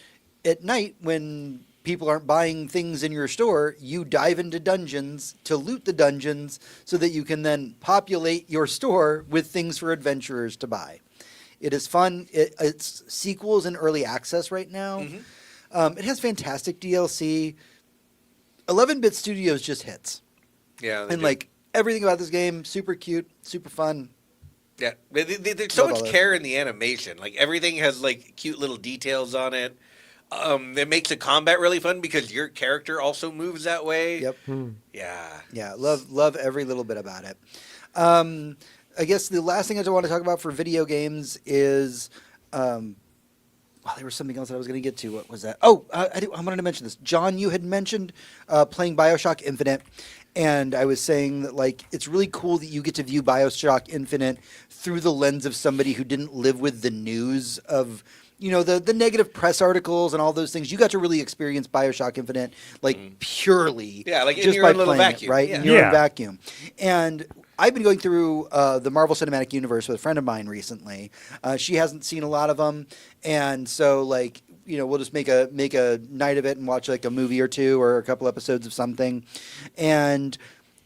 Speaker 1: at night when people aren't buying things in your store, you dive into dungeons to loot the dungeons so that you can then populate your store with things for adventurers to buy. It is fun. It's sequels in early access right now. Mm-hmm. It has fantastic DLC. 11-Bit Studios just hits.
Speaker 3: Yeah.
Speaker 1: And like everything about this game, super cute, super fun.
Speaker 3: Yeah. There's so much care in the animation. Like everything has like cute little details on it. It makes the combat really fun because your character also moves that way.
Speaker 1: Yep.
Speaker 3: Yeah.
Speaker 1: Yeah. Love every little bit about it. I guess the last thing I want to talk about for video games is, there was something else that I was going to get to. What was that? Oh, I wanted to mention this. John, you had mentioned playing BioShock Infinite, and I was saying that like it's really cool that you get to view BioShock Infinite through the lens of somebody who didn't live with the news of, the negative press articles and all those things. You got to really experience BioShock Infinite like purely,
Speaker 3: like
Speaker 1: just
Speaker 3: in your
Speaker 1: by
Speaker 3: own little
Speaker 1: playing
Speaker 3: vacuum,
Speaker 1: it, right? In your own vacuum. And I've been going through the Marvel Cinematic Universe with a friend of mine recently. She hasn't seen a lot of them, and so like we'll just make a night of it and watch like a movie or two or a couple episodes of something. And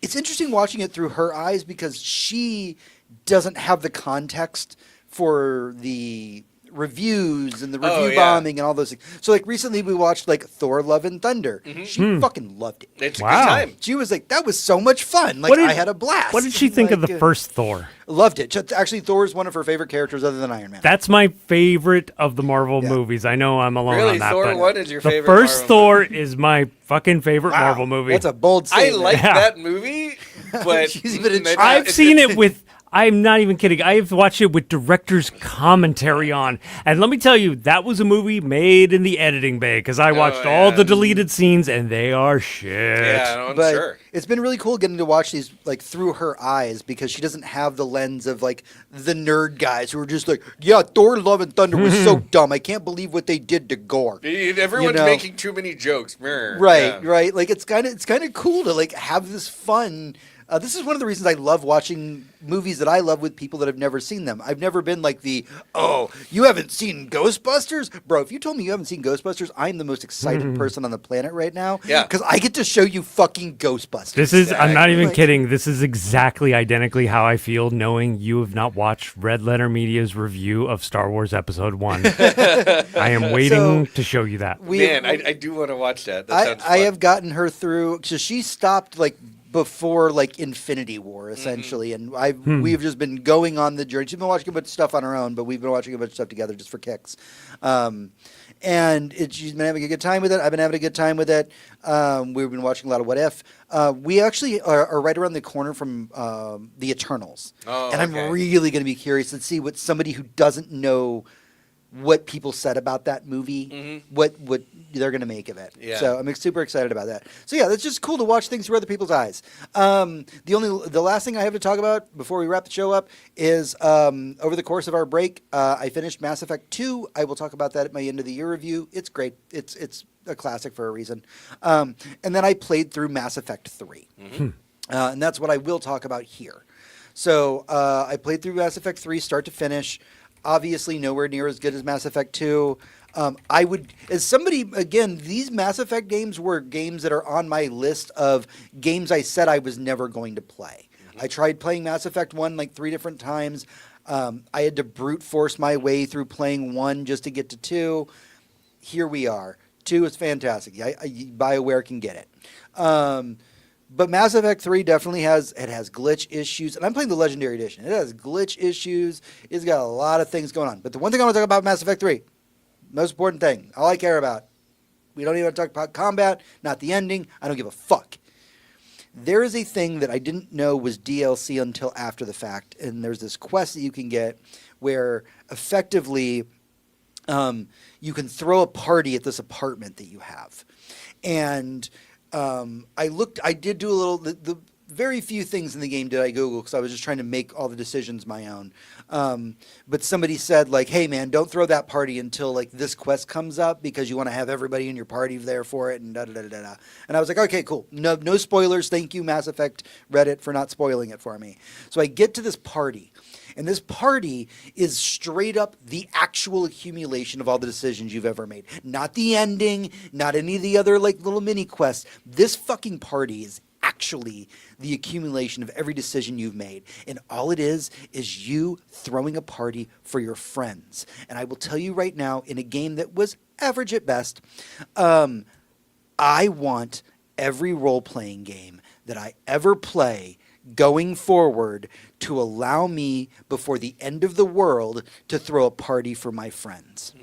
Speaker 1: it's interesting watching it through her eyes because she doesn't have the context for the reviews and the
Speaker 3: Oh,
Speaker 1: review
Speaker 3: yeah.
Speaker 1: bombing and all those things. So like recently we watched like Thor: Love and Thunder. She fucking loved it.
Speaker 3: It's a
Speaker 2: Wow.
Speaker 3: good time.
Speaker 1: She was like, "That was so much fun! Like
Speaker 2: What did-
Speaker 1: I had a blast."
Speaker 2: What did she think of
Speaker 1: Like,
Speaker 2: the first Thor?
Speaker 1: Loved it. Actually, Thor is one of her favorite characters other than Iron Man.
Speaker 2: That's my favorite of the Marvel
Speaker 1: Yeah.
Speaker 2: movies. I know I'm alone
Speaker 3: Really,
Speaker 2: on that.
Speaker 3: Thor
Speaker 2: but
Speaker 3: 1 is your
Speaker 2: the
Speaker 3: favorite
Speaker 2: first
Speaker 3: Marvel
Speaker 2: Thor is my fucking favorite Marvel movie.
Speaker 1: That's a bold
Speaker 3: I
Speaker 1: statement.
Speaker 3: like
Speaker 2: Yeah.
Speaker 3: that movie, but
Speaker 1: She's even in
Speaker 3: it's-
Speaker 1: charge.
Speaker 2: I've
Speaker 3: it's-
Speaker 2: seen it with. I'm not even kidding. I've watched it with director's commentary on, and let me tell you, that was a movie made in the editing bay because I watched all
Speaker 3: yeah.
Speaker 2: the deleted scenes, and they are shit.
Speaker 3: Yeah, I'm
Speaker 1: But
Speaker 3: sure.
Speaker 1: it's been really cool getting to watch these like through her eyes because she doesn't have the lens of like the nerd guys who are just like, yeah, Thor: Love and Thunder was so dumb. I can't believe what they did to Gore.
Speaker 3: Everyone's
Speaker 1: know.
Speaker 3: making too many jokes. Brr.
Speaker 1: Right,
Speaker 3: Yeah.
Speaker 1: right. Like it's kind of cool to like have this fun. This is one of the reasons I love watching movies that I love with people that have never seen them. I've never been like you haven't seen Ghostbusters? Bro, if you told me you haven't seen Ghostbusters, I'm the most excited person on the planet right now.
Speaker 3: Yeah.
Speaker 1: Because I get to show you fucking Ghostbusters.
Speaker 2: This is, I'm not even
Speaker 1: Like-
Speaker 2: kidding. This is exactly identically how I feel knowing you have not watched Red Letter Media's review of Star Wars Episode 1. I am waiting to show you that.
Speaker 3: Man, I do want to watch that. That sounds
Speaker 1: I
Speaker 3: fun.
Speaker 1: have gotten her through. So she stopped like before like Infinity War essentially, and we've just been going on the journey. She's been watching a bunch of stuff on her own, but we've been watching a bunch of stuff together just for kicks. She's been having a good time with it. I've been having a good time with it. We've been watching a lot of What If. We actually are right around the corner from the Eternals,
Speaker 3: Oh,
Speaker 1: and
Speaker 3: okay.
Speaker 1: I'm really going to be curious to see what somebody who doesn't know what people said about that movie, what they're going to make of it.
Speaker 3: Yeah.
Speaker 1: So I'm super excited about that. So yeah, it's just cool to watch things through other people's eyes. The last thing I have to talk about before we wrap the show up is over the course of our break, I finished Mass Effect 2. I will talk about that at my end of the year review. It's great. It's a classic for a reason. And then I played through Mass Effect 3. And that's what I will talk about here. So I played through Mass Effect 3 start to finish. Obviously, nowhere near as good as Mass Effect 2. I would, as somebody, again, these Mass Effect games were games that are on my list of games I said I was never going to play. I tried playing Mass Effect 1 like 3 different times. I had to brute force my way through playing 1 just to get to 2. Here we are. 2 is fantastic. BioWare can get it. But Mass Effect 3 definitely has glitch issues, and I'm playing the Legendary Edition. It has glitch issues. It's got a lot of things going on. But the one thing I want to talk about Mass Effect 3, most important thing, all I care about, we don't even talk about combat, not the ending. I don't give a fuck. There is a thing that I didn't know was DLC until after the fact, and there's this quest that you can get where effectively you can throw a party at this apartment that you have. And I did do a little, the very few things in the game did I Google because I was just trying to make all the decisions my own. But somebody said like, hey man, don't throw that party until like this quest comes up because you want to have everybody in your party there for it and da da da da da. And I was like, okay, cool. No spoilers. Thank you, Mass Effect Reddit, for not spoiling it for me. So I get to this party. And this party is straight up the actual accumulation of all the decisions you've ever made. Not the ending, not any of the other like little mini quests. This fucking party is actually the accumulation of every decision you've made. And all it is you throwing a party for your friends. And I will tell you right now, in a game that was average at best, I want every role-playing game that I ever play going forward to allow me before the end of the world to throw a party for my friends.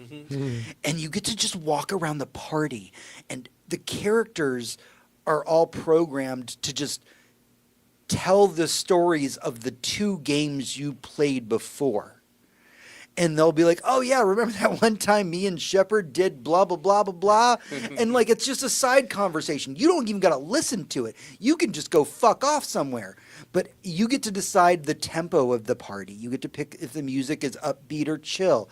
Speaker 1: And you get to just walk around the party and the characters are all programmed to just tell the stories of the 2 games you played before. And they'll be like, oh yeah, remember that one time me and Shepard did blah, blah, blah, blah, blah. And like, it's just a side conversation. You don't even got to listen to it. You can just go fuck off somewhere. But you get to decide the tempo of the party. You get to pick if the music is upbeat or chill.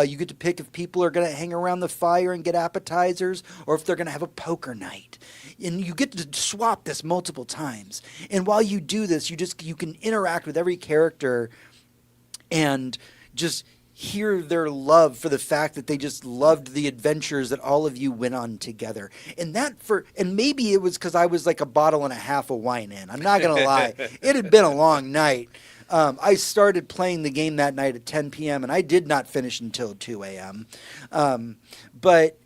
Speaker 1: You get to pick if people are going to hang around the fire and get appetizers or if they're going to have a poker night. And you get to swap this multiple times. And while you do this, you can interact with every character and just hear their love for the fact that they just loved the adventures that all of you went on together. And maybe it was because I was like a bottle and a half of wine in. I'm not going to lie. It had been a long night. I started playing the game that night at 10 p.m. and I did not finish until 2 a.m. But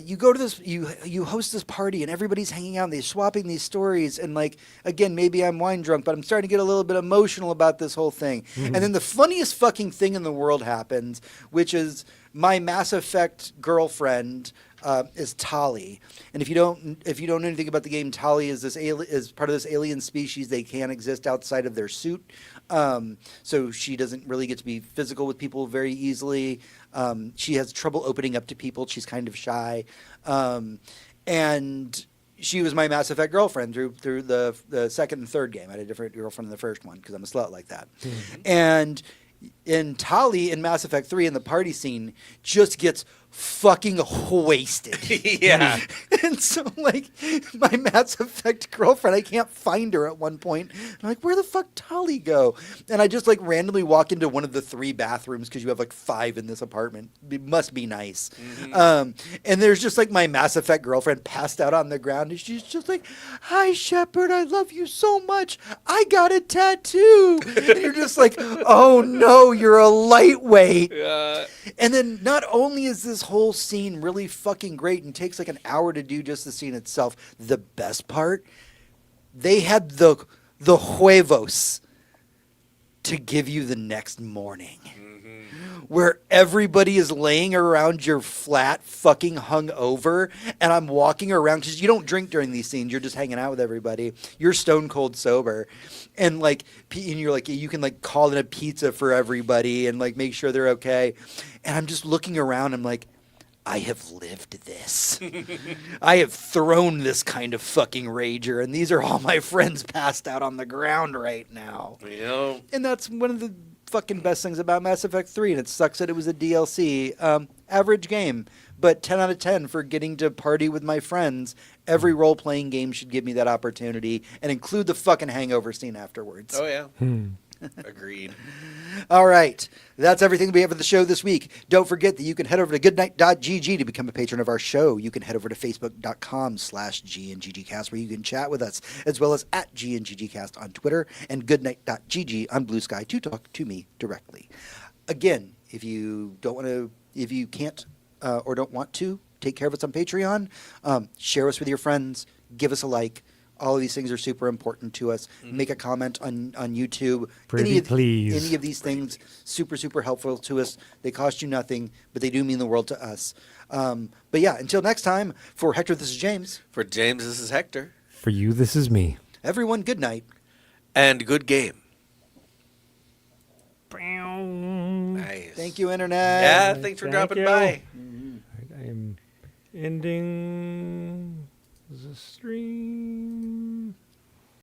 Speaker 1: you go to this, you host this party, and everybody's hanging out, and they're swapping these stories, and like again, maybe I'm wine drunk, but I'm starting to get a little bit emotional about this whole thing. And then the funniest fucking thing in the world happens, which is my Mass Effect girlfriend is Tali, and if you don't know anything about the game, Tali is is part of this alien species. They can't exist outside of their suit, so she doesn't really get to be physical with people very easily. She has trouble opening up to people. She's kind of shy, and she was my Mass Effect girlfriend through the second and third game. I had a different girlfriend in the first one because I'm a slut like that, and. In Tali in Mass Effect 3 in the party scene just gets fucking wasted.
Speaker 3: Yeah.
Speaker 1: And so like my Mass Effect girlfriend, I can't find her at one point. I'm like, where the fuck Tali go? And I just like randomly walk into one of the 3 bathrooms because you have like 5 in this apartment. It must be nice. And there's just like my Mass Effect girlfriend passed out on the ground, and she's just like, hi Shepard, I love you so much. I got a tattoo. And you're just like, oh no, you're a lightweight. And then not only is this whole scene really fucking great and takes like an hour to do just the scene itself, the best part, they had the huevos to give you the next morning. Where everybody is laying around your flat fucking hung over, and I'm walking around because you don't drink during these scenes, you're just hanging out with everybody, you're stone cold sober, and like and you're like, you can like call in a pizza for everybody and like make sure they're okay, and I'm just looking around, I'm like, I have lived this. I have thrown this kind of fucking rager, and these are all my friends passed out on the ground right now.
Speaker 3: You
Speaker 1: And that's one of the fucking best things about Mass Effect 3, and it sucks that it was a DLC. Average game, but 10 out of 10 for getting to party with my friends. Every role-playing game should give me that opportunity and include the fucking hangover scene afterwards.
Speaker 3: Oh yeah. Agreed.
Speaker 1: All right. That's everything we have for the show this week. Don't forget that you can head over to goodnight.gg to become a patron of our show. You can head over to facebook.com/GNGGcast where you can chat with us, as well as at GNGGcast on Twitter and goodnight.gg on Blue Sky to talk to me directly. Again, if you can't or don't want to take care of us on Patreon, share us with your friends, give us a like. All of these things are super important to us. Make a comment on YouTube.
Speaker 2: Please.
Speaker 1: Any of these things, super, super helpful to us. They cost you nothing, but they do mean the world to us. But yeah, until next time, for Hector, this is James.
Speaker 3: For James, this is Hector.
Speaker 2: For you, this is me.
Speaker 1: Everyone, good night.
Speaker 3: And good game.
Speaker 2: Nice.
Speaker 3: Nice.
Speaker 1: Thank you, Internet.
Speaker 3: Yeah, thanks for
Speaker 2: Thank
Speaker 3: dropping
Speaker 2: you.
Speaker 3: by.
Speaker 2: I am ending the stream.